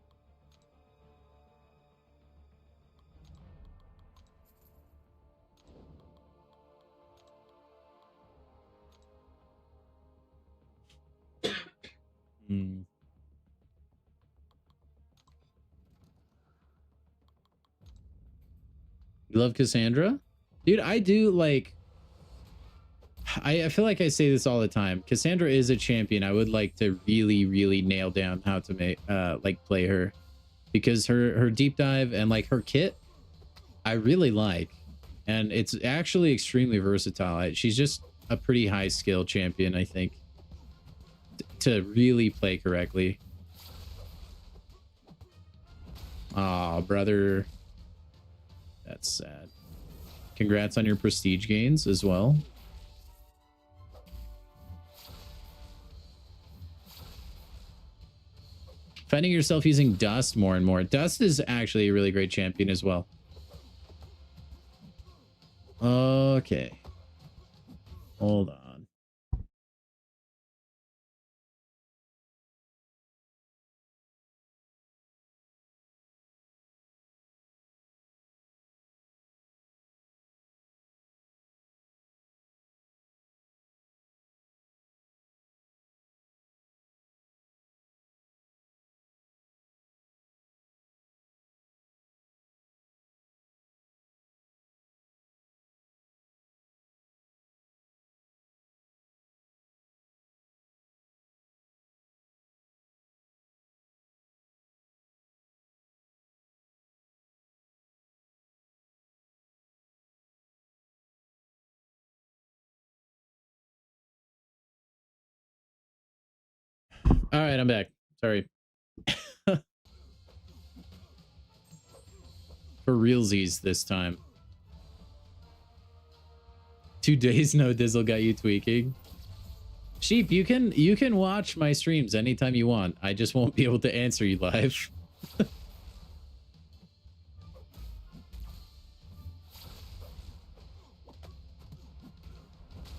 Hmm. You love Cassandra? Dude, I do like... I feel like I say this all the time. Cassandra is a champion. I would like to really, really nail down how to make, like, play her. Because her deep dive and, like, her kit, I really like. And it's actually extremely versatile. She's just a pretty high skill champion, I think, to really play correctly. Aw, brother. That's sad. Congrats on your prestige gains as well. Finding yourself using Dust more and more. Dust is actually a really great champion as well. Okay. Hold on. All right, I'm back. Sorry. For realsies this time. 2 days no Dizzle got you tweaking. Sheep, you can watch my streams anytime you want. I just won't be able to answer you live.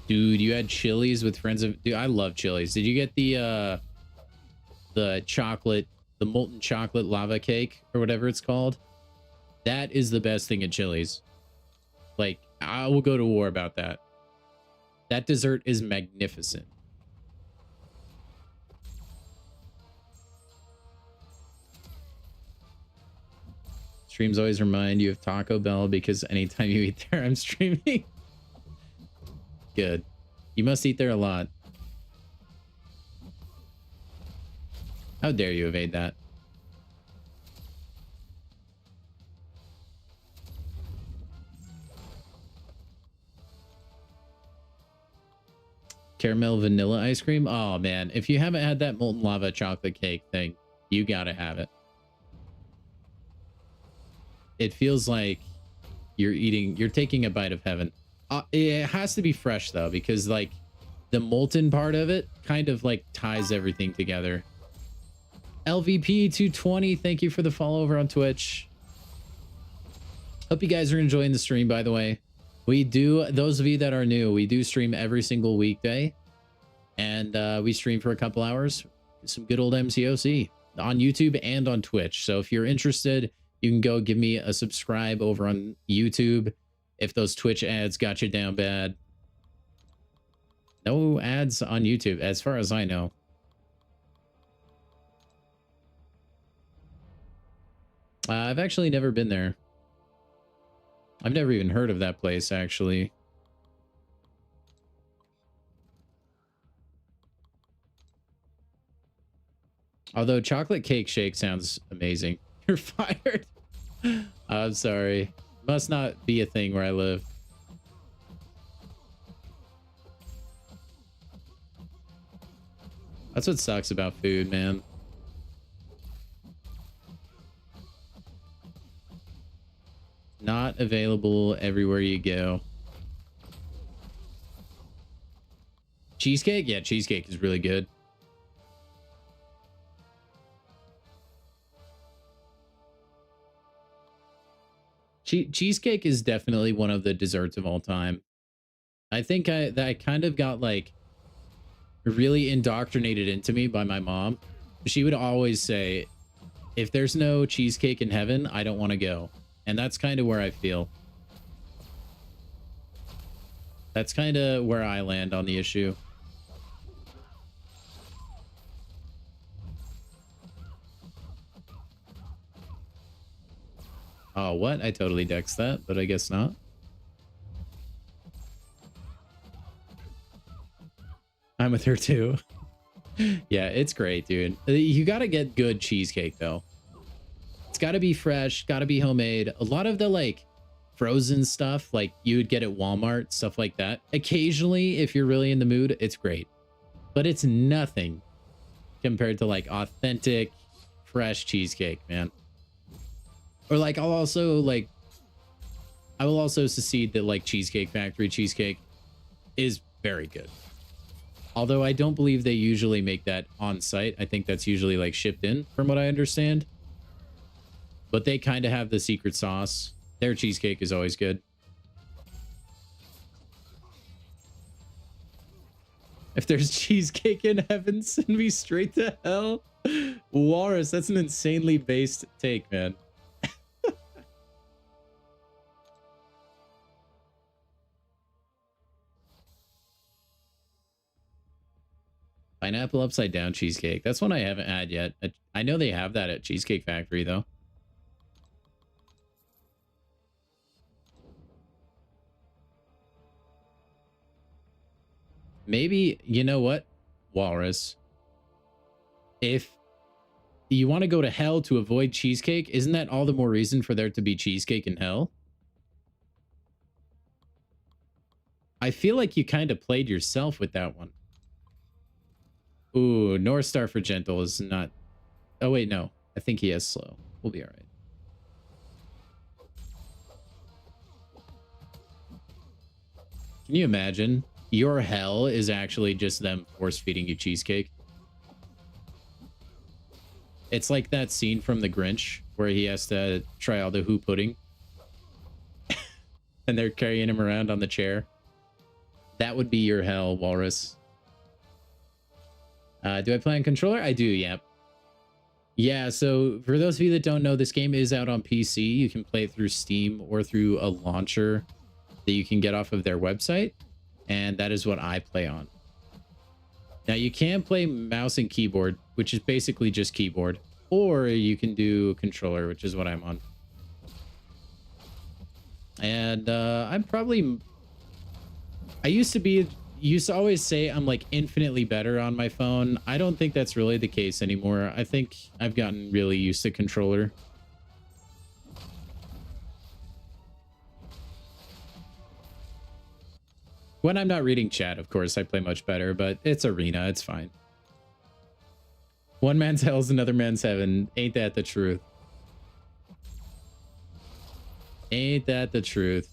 Dude, you had chilies with friends of... Dude, I love chilies. Did you get the chocolate, the molten chocolate lava cake or whatever it's called? That is the best thing at Chili's. Like, I will go to war about that. That dessert is magnificent. Streams always remind you of Taco Bell because anytime you eat there, I'm streaming. Good. You must eat there a lot. How dare you evade that? Caramel vanilla ice cream. Oh man, if you haven't had that molten lava chocolate cake thing, you gotta have it. It feels like you're taking a bite of heaven. It has to be fresh though, because like the molten part of it kind of like ties everything together. LVP 220, thank you for the follow over on Twitch. Hope you guys are enjoying the stream, by the way. We do, those of you that are new, we do stream every single weekday. And we stream for a couple hours. Some good old MCOC on YouTube and on Twitch. So if you're interested, you can go give me a subscribe over on YouTube. If those Twitch ads got you down bad. No ads on YouTube, as far as I know. I've actually never been there. I've never even heard of that place, actually. Although chocolate cake shake sounds amazing. You're fired. I'm sorry. Must not be a thing where I live. That's what sucks about food, man. Not available everywhere you go. Cheesecake? Yeah, cheesecake is really good. Cheesecake is definitely one of the desserts of all time. I think I kind of got like really indoctrinated into me by my mom. She would always say, if there's no cheesecake in heaven, I don't want to go. And that's kind of where I feel. That's kind of where I land on the issue. Oh, what? I totally dexed that, but I guess not. I'm with her too. Yeah, it's great, dude. You got to get good cheesecake though. It's got to be fresh, got to be homemade. A lot of the like frozen stuff, like you would get at Walmart, stuff like that. Occasionally, if you're really in the mood, it's great. But it's nothing compared to like authentic, fresh cheesecake, man. Or like I will also secede that like Cheesecake Factory cheesecake is very good. Although I don't believe they usually make that on site. I think that's usually like shipped in from what I understand. But they kind of have the secret sauce. Their cheesecake is always good. If there's cheesecake in heaven, send me straight to hell. Walrus, that's an insanely based take, man. Pineapple upside down cheesecake. That's one I haven't had yet. I know they have that at Cheesecake Factory, though. Maybe, you know what, Walrus? If you want to go to hell to avoid cheesecake, isn't that all the more reason for there to be cheesecake in hell? I feel like you kind of played yourself with that one. Ooh, North Star for gentle is not... Oh, wait, no. I think he has slow. We'll be all right. Can you imagine? Your hell is actually just them force-feeding you cheesecake. It's like that scene from The Grinch where he has to try all the Who pudding. And they're carrying him around on the chair. That would be your hell, Walrus. Do I play on controller? I do, yeah. Yeah, so for those of you that don't know, this game is out on PC. You can play it through Steam or through a launcher that you can get off of their website. And that is what I play on. Now, you can play mouse and keyboard, which is basically just keyboard. Or you can do controller, which is what I'm on. And I'm probably... I used to always say I'm like infinitely better on my phone. I don't think that's really the case anymore. I think I've gotten really used to controller. When I'm not reading chat, of course, I play much better, but it's arena. It's fine. One man's hell is another man's heaven. Ain't that the truth? Ain't that the truth?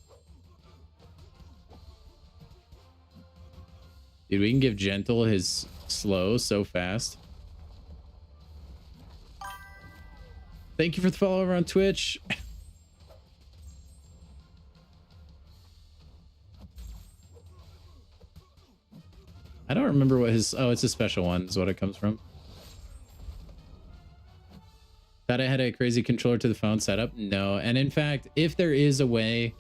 Dude, we can give Gentle his slow so fast. Thank you for the follow over on Twitch. I don't remember what his... Oh, it's a special one is what it comes from. Thought I had a crazy controller to the phone setup. No. And in fact, if there is a way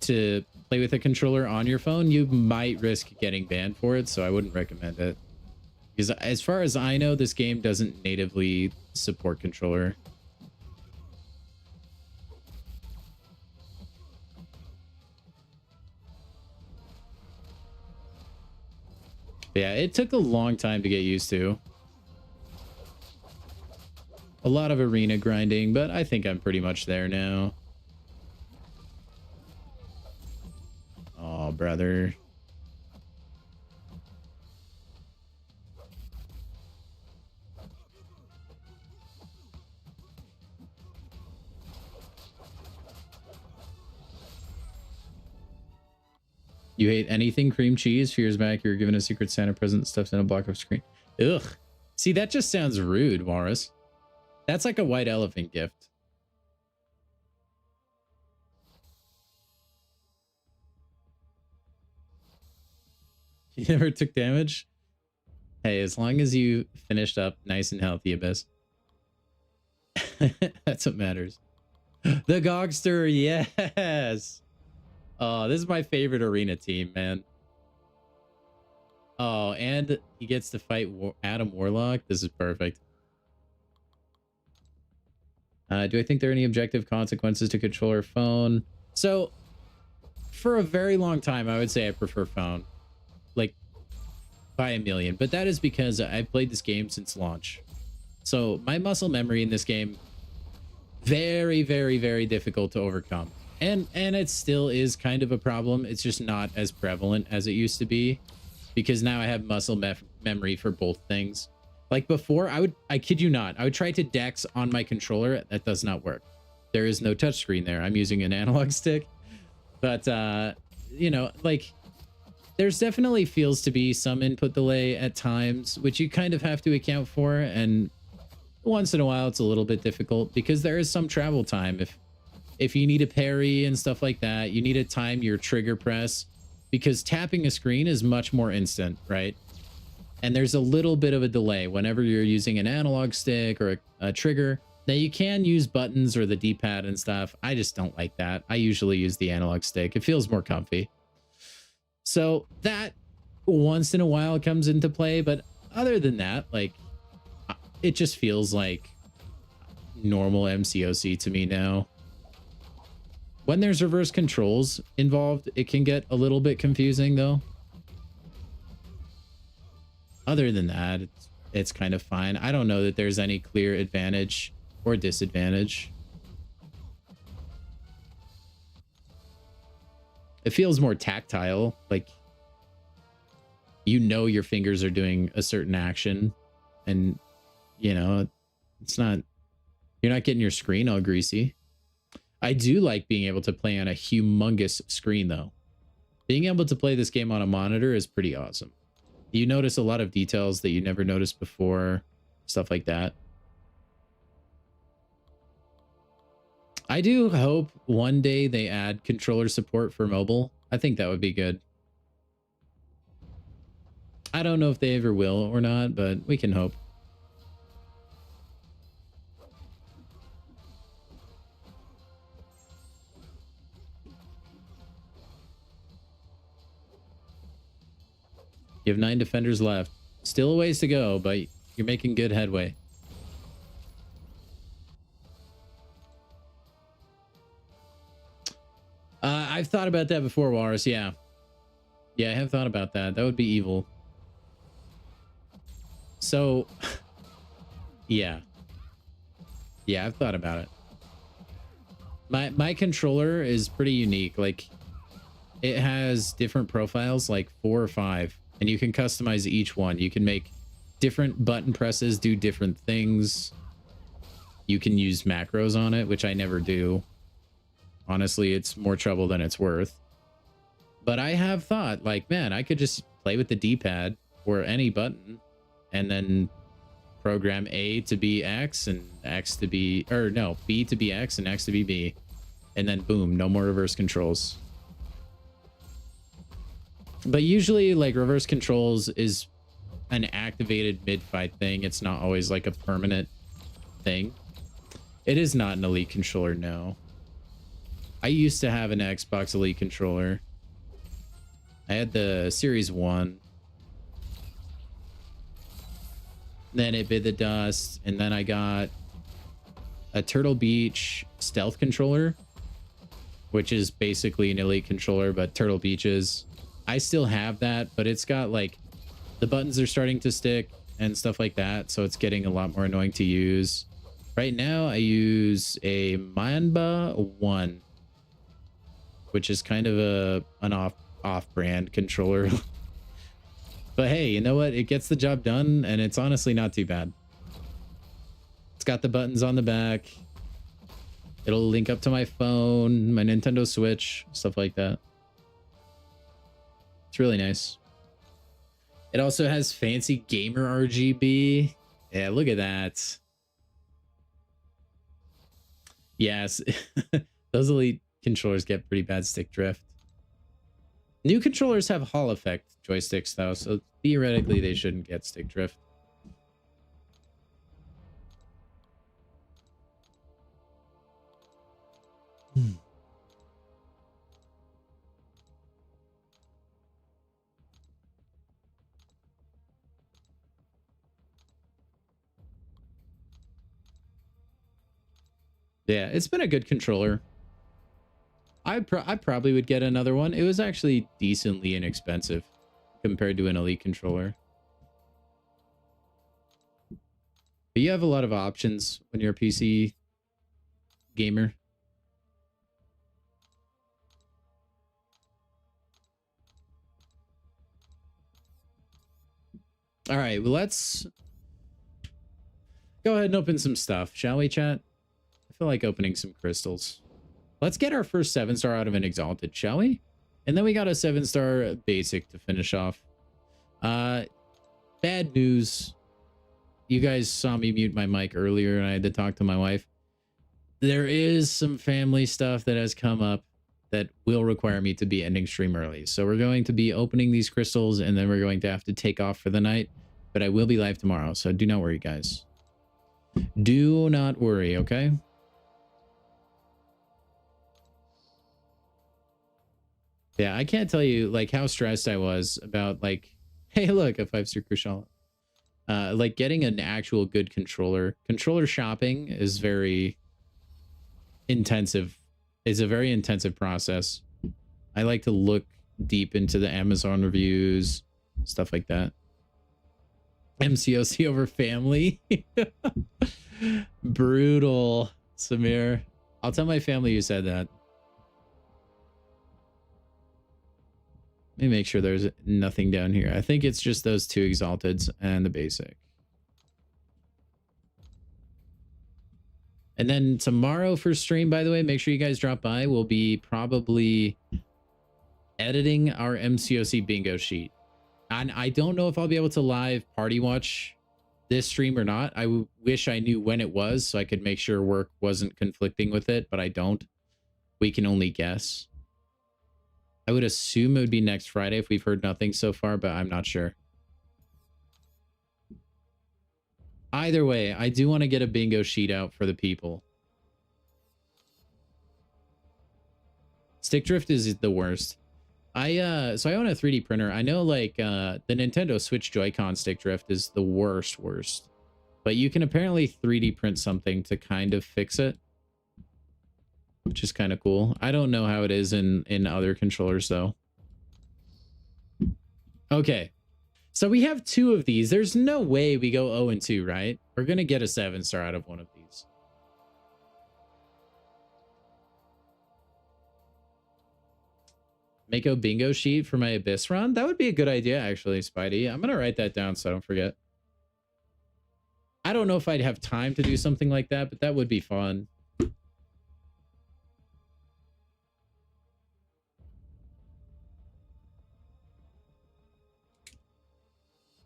to play with a controller on your phone, you might risk getting banned for it. So I wouldn't recommend it. Because as far as I know, this game doesn't natively support controller. Yeah, it took a long time to get used to. A lot of arena grinding, but I think I'm pretty much there now. Oh, brother. You hate anything cream cheese? Fears back, you're given a secret Santa present stuffed in a block of screen. Ugh. See, that just sounds rude, Morris. That's like a white elephant gift. You never took damage? Hey, as long as you finished up nice and healthy, Abyss. That's what matters. The Gogster, yes! Oh, this is my favorite arena team, man. Oh, and he gets to fight Adam Warlock. This is perfect. Do I think there are any objective consequences to controller phone? So, for a very long time, I would say I prefer phone. Like, by a million. But that is because I've played this game since launch. So, my muscle memory in this game, very, very, very difficult to overcome. And it still is kind of a problem. It's just not as prevalent as it used to be. Because now I have muscle memory for both things. Like before, I kid you not, I would try to dex on my controller. That does not work. There is no touchscreen there. I'm using an analog stick. But, you know, like, there's definitely feels to be some input delay at times, which you kind of have to account for. And once in a while, it's a little bit difficult because there is some travel time. If you need a parry and stuff like that, you need to time your trigger press because tapping a screen is much more instant, right? And there's a little bit of a delay whenever you're using an analog stick or a trigger. Now you can use buttons or the D-pad and stuff. I just don't like that. I usually use the analog stick. It feels more comfy. So that once in a while comes into play. But other than that, like, it just feels like normal MCOC to me now. When there's reverse controls involved, it can get a little bit confusing though. Other than that, it's kind of fine. I don't know that there's any clear advantage or disadvantage. It feels more tactile, like you know your fingers are doing a certain action and you know, it's not, you're not getting your screen all greasy. I do like being able to play on a humongous screen though. Being able to play this game on a monitor is pretty awesome. You notice a lot of details that you never noticed before, stuff like that. I do hope one day they add controller support for mobile. I think that would be good. I don't know if they ever will or not, but we can hope. You have 9 defenders left. Still a ways to go, but you're making good headway. I've thought about that before, Walrus. Yeah. Yeah, I have thought about that. That would be evil. So, yeah. Yeah, I've thought about it. My controller is pretty unique. Like, It has different profiles, like 4 or 5, and you can customize each one. You can make different button presses do different things. You can use macros on it, which I never do. Honestly, it's more trouble than it's worth. But I have thought, like, man, I could just play with the D-pad or any button and then program A to be X and X to be, or no, B to be X and X to be B. And then boom, no more reverse controls. But usually, like, reverse controls is an activated mid-fight thing. It's not always like a permanent thing. It is not an Elite controller, no. I used to have an Xbox Elite controller. I had the Series 1. Then it bit the dust, and then I got a Turtle Beach stealth controller, which is basically an Elite controller, but Turtle Beaches. I still have that, but it's got, like, the buttons are starting to stick and stuff like that, so it's getting a lot more annoying to use. Right now, I use a Mamba 1, which is kind of an off-brand controller. But hey, you know what? It gets the job done, and it's honestly not too bad. It's got the buttons on the back. It'll link up to my phone, my Nintendo Switch, stuff like that. It's really nice. It also has fancy gamer RGB. Yeah, look at that. Yes, those Elite controllers get pretty bad stick drift. New controllers have Hall effect joysticks, though, so theoretically they shouldn't get stick drift. Yeah, it's been a good controller. I probably would get another one. It was actually decently inexpensive compared to an Elite controller. But you have a lot of options when you're a PC gamer. All right, well, let's go ahead and open some stuff, shall we, chat? I feel like opening some crystals. Let's get our first 7-star out of an Exalted, shall we? And then we got a 7-star basic to finish off. Bad news. You guys saw me mute my mic earlier and I had to talk to my wife. There is some family stuff that has come up that will require me to be ending stream early. So we're going to be opening these crystals and then we're going to have to take off for the night. But I will be live tomorrow, so do not worry, guys. Do not worry, okay? Yeah, I can't tell you, like, how stressed I was about, like, hey, look, a 5-star Kushala. Like, getting an actual good controller. Controller shopping is very intensive. It's a very intensive process. I like to look deep into the Amazon reviews, stuff like that. MCOC over family. Brutal, Samir. I'll tell my family you said that. Let me make sure there's nothing down here. I think it's just those 2 Exalteds and the basic. And then tomorrow for stream, by the way, make sure you guys drop by. We'll be probably editing our MCOC bingo sheet. And I don't know if I'll be able to live party watch this stream or not. I wish I knew when it was so I could make sure work wasn't conflicting with it, but I don't. We can only guess. I would assume it would be next Friday if we've heard nothing so far, but I'm not sure. Either way, I do want to get a bingo sheet out for the people. Stick drift is the worst. So I own a 3D printer. I know, like, the Nintendo Switch Joy-Con stick drift is the worst. But you can apparently 3D print something to kind of fix it, which is kind of cool. I don't know how it is in other controllers, though. Okay. So we have 2 of these. There's no way we go 0-2, right? We're going to get a 7-star out of one of these. Mako bingo sheet for my Abyss run? That would be a good idea, actually, Spidey. I'm going to write that down so I don't forget. I don't know if I'd have time to do something like that, but that would be fun.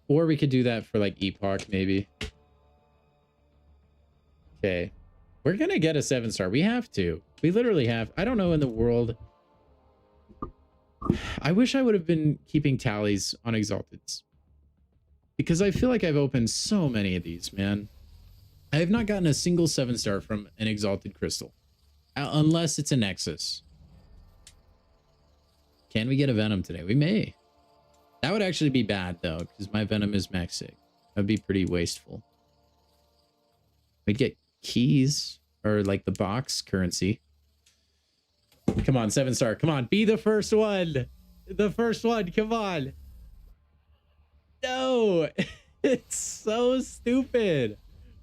Or we could do that for like Epoch, maybe. Okay. We're going to get a 7-star. We have to. We literally have. I don't know in the world. I wish I would have been keeping tallies on Exalteds. Because I feel like I've opened so many of these, man. I have not gotten a single 7-star from an Exalted Crystal. Unless it's a Nexus. Can we get a Venom today? We may. That would actually be bad, though, because my Venom is max sig. That'd be pretty wasteful. We'd get keys, or like the box currency. Come on, 7-star. Come on, be the first one. The first one, come on. No, it's so stupid.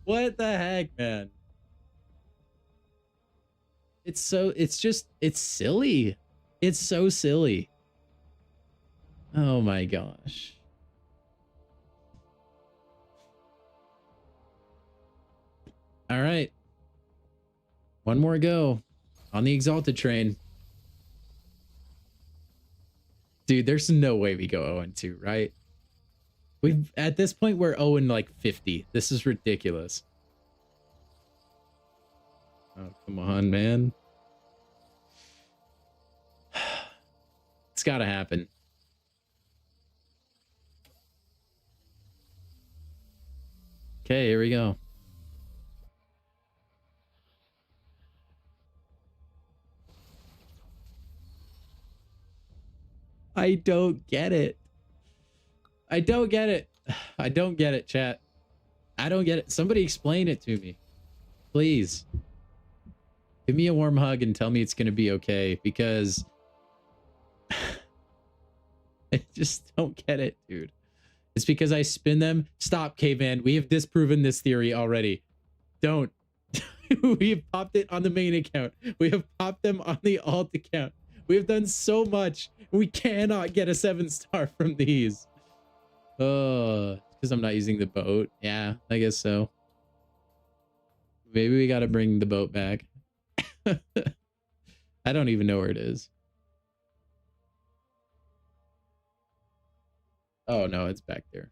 What the heck, man? It's silly. It's so silly. Oh my gosh. All right. One more go on the Exalted train. Dude, there's no way we go 0-2, right? We've at this point we're 0 in like 50. This is ridiculous. Oh, come on, man. It's gotta happen. Okay, here we go. I don't get it. I don't get it. I don't get it, chat. I don't get it. Somebody explain it to me. Please. Give me a warm hug and tell me it's going to be okay, because I just don't get it, dude. It's because I spin them. Stop, caveman. We have disproven this theory already. Don't. We have popped it on the main account. We have popped them on the alt account. We have done so much. We cannot get a 7-star from these. Oh, because I'm not using the boat. Yeah, I guess so. Maybe we got to bring the boat back. I don't even know where it is. Oh, no, it's back there.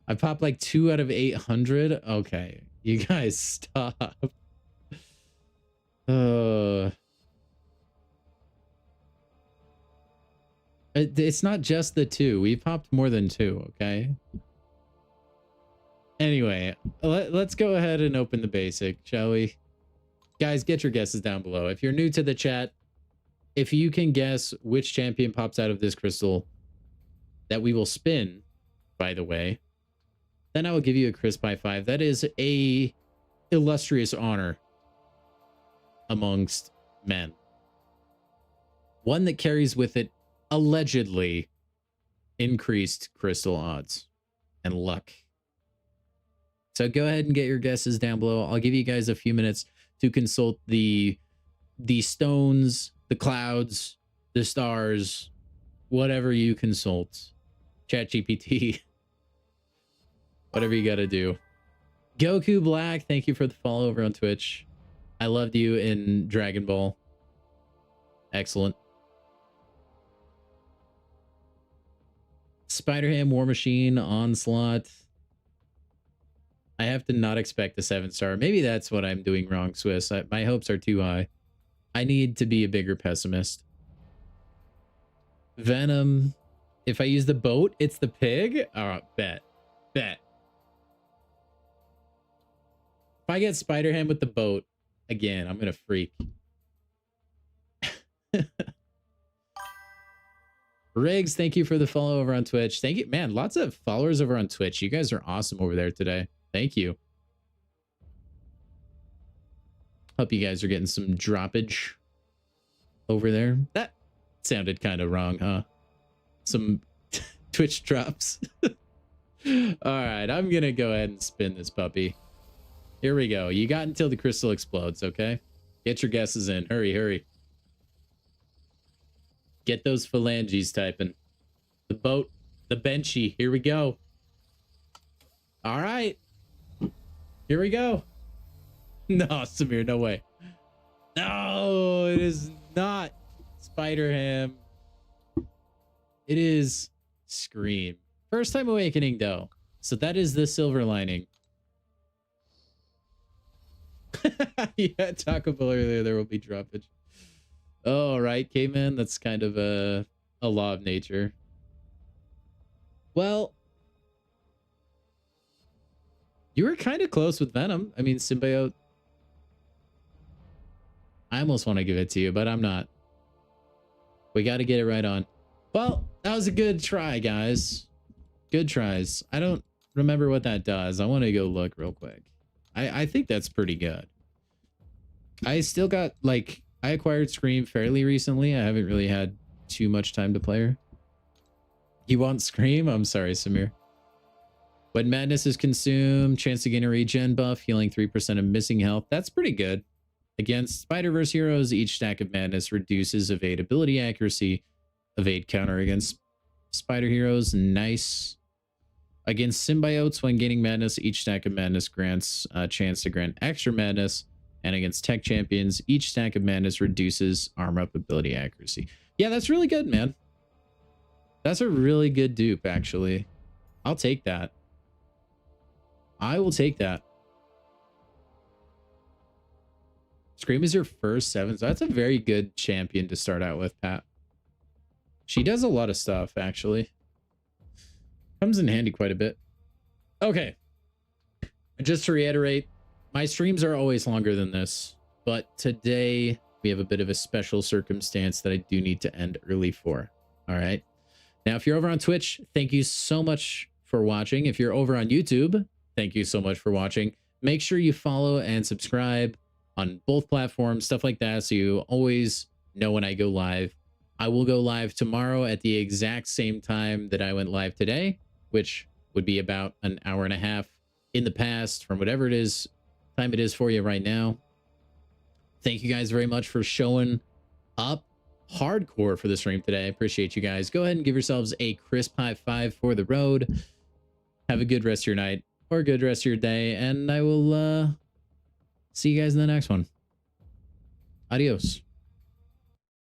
I popped like 2 out of 800. Okay, you guys stop. It's not just the 2. We popped more than 2, okay? Anyway, let's go ahead and open the basic, shall we? Guys, get your guesses down below. If you're new to the chat, if you can guess which champion pops out of this crystal that we will spin, by the way, then I will give you a crisp high five. That is a illustrious honor amongst men. One that carries with it allegedly increased crystal odds and luck. So go ahead and get your guesses down below. I'll give you guys a few minutes to consult the stones, the clouds, the stars, whatever you consult. ChatGPT. Whatever you got to do. Goku Black, thank you for the follow over on Twitch. I loved you in Dragon Ball. Excellent. Spider-Ham, War Machine, Onslaught. I have to not expect a 7-star. Maybe that's what I'm doing wrong, Swiss. My hopes are too high. I need to be a bigger pessimist. Venom. If I use the boat, it's the pig? Oh, bet. Bet. If I get Spider-Ham with the boat, again, I'm going to freak. Riggs, thank you for the follow over on Twitch. Thank you. Man, lots of followers over on Twitch. You guys are awesome over there today. Thank you. Hope you guys are getting some droppage over there. That sounded kind of wrong, huh? Some Twitch drops. All right, I'm going to go ahead and spin this puppy. Here we go. You got until the crystal explodes, okay? Get your guesses in. Hurry, hurry. Get those phalanges typing. The boat, the benchy. Here we go. All right. Here we go. No, Samir, no way. No, it is not Spider Ham. It is Scream. First time awakening, though. So that is the silver lining. Yeah, Taco Bell earlier, there will be droppage. Oh, right, Caveman. That's kind of a law of nature. Well, you were kind of close with Venom. I mean, Symbiote. I almost want to give it to you, but I'm not. We got to get it right on. Well, that was a good try, guys. Good tries. I don't remember what that does. I want to go look real quick. I think that's pretty good. I still got, like, I acquired Scream fairly recently. I haven't really had too much time to play her. You want Scream? I'm sorry, Samir. When Madness is consumed, chance to gain a regen buff, healing 3% of missing health. That's pretty good. Against Spider-Verse heroes, each stack of Madness reduces evade ability accuracy. Evade counter against Spider heroes. Nice. Against Symbiotes, when gaining Madness, each stack of Madness grants a chance to grant extra Madness. And against Tech Champions, each stack of Madness reduces armor up ability accuracy. Yeah, that's really good, man. That's a really good dupe, actually. I'll take that. I will take that. Scream is your first 7, so that's a very good champion to start out with, Pat. She does a lot of stuff, actually. Comes in handy quite a bit. Okay. Just to reiterate, my streams are always longer than this, but today we have a bit of a special circumstance that I do need to end early for. All right. Now, if you're over on Twitch, thank you so much for watching. If you're over on YouTube, thank you so much for watching. Make sure you follow and subscribe on both platforms, stuff like that, so you always know when I go live. I will go live tomorrow at the exact same time that I went live today, which would be about an hour and a half in the past from whatever it is time it is for you right now. Thank you guys very much for showing up hardcore for the stream today. I appreciate you guys. Go ahead and give yourselves a crisp high five for the road. Have a good rest of your night or a good rest of your day, and I will see you guys in the next one. Adios.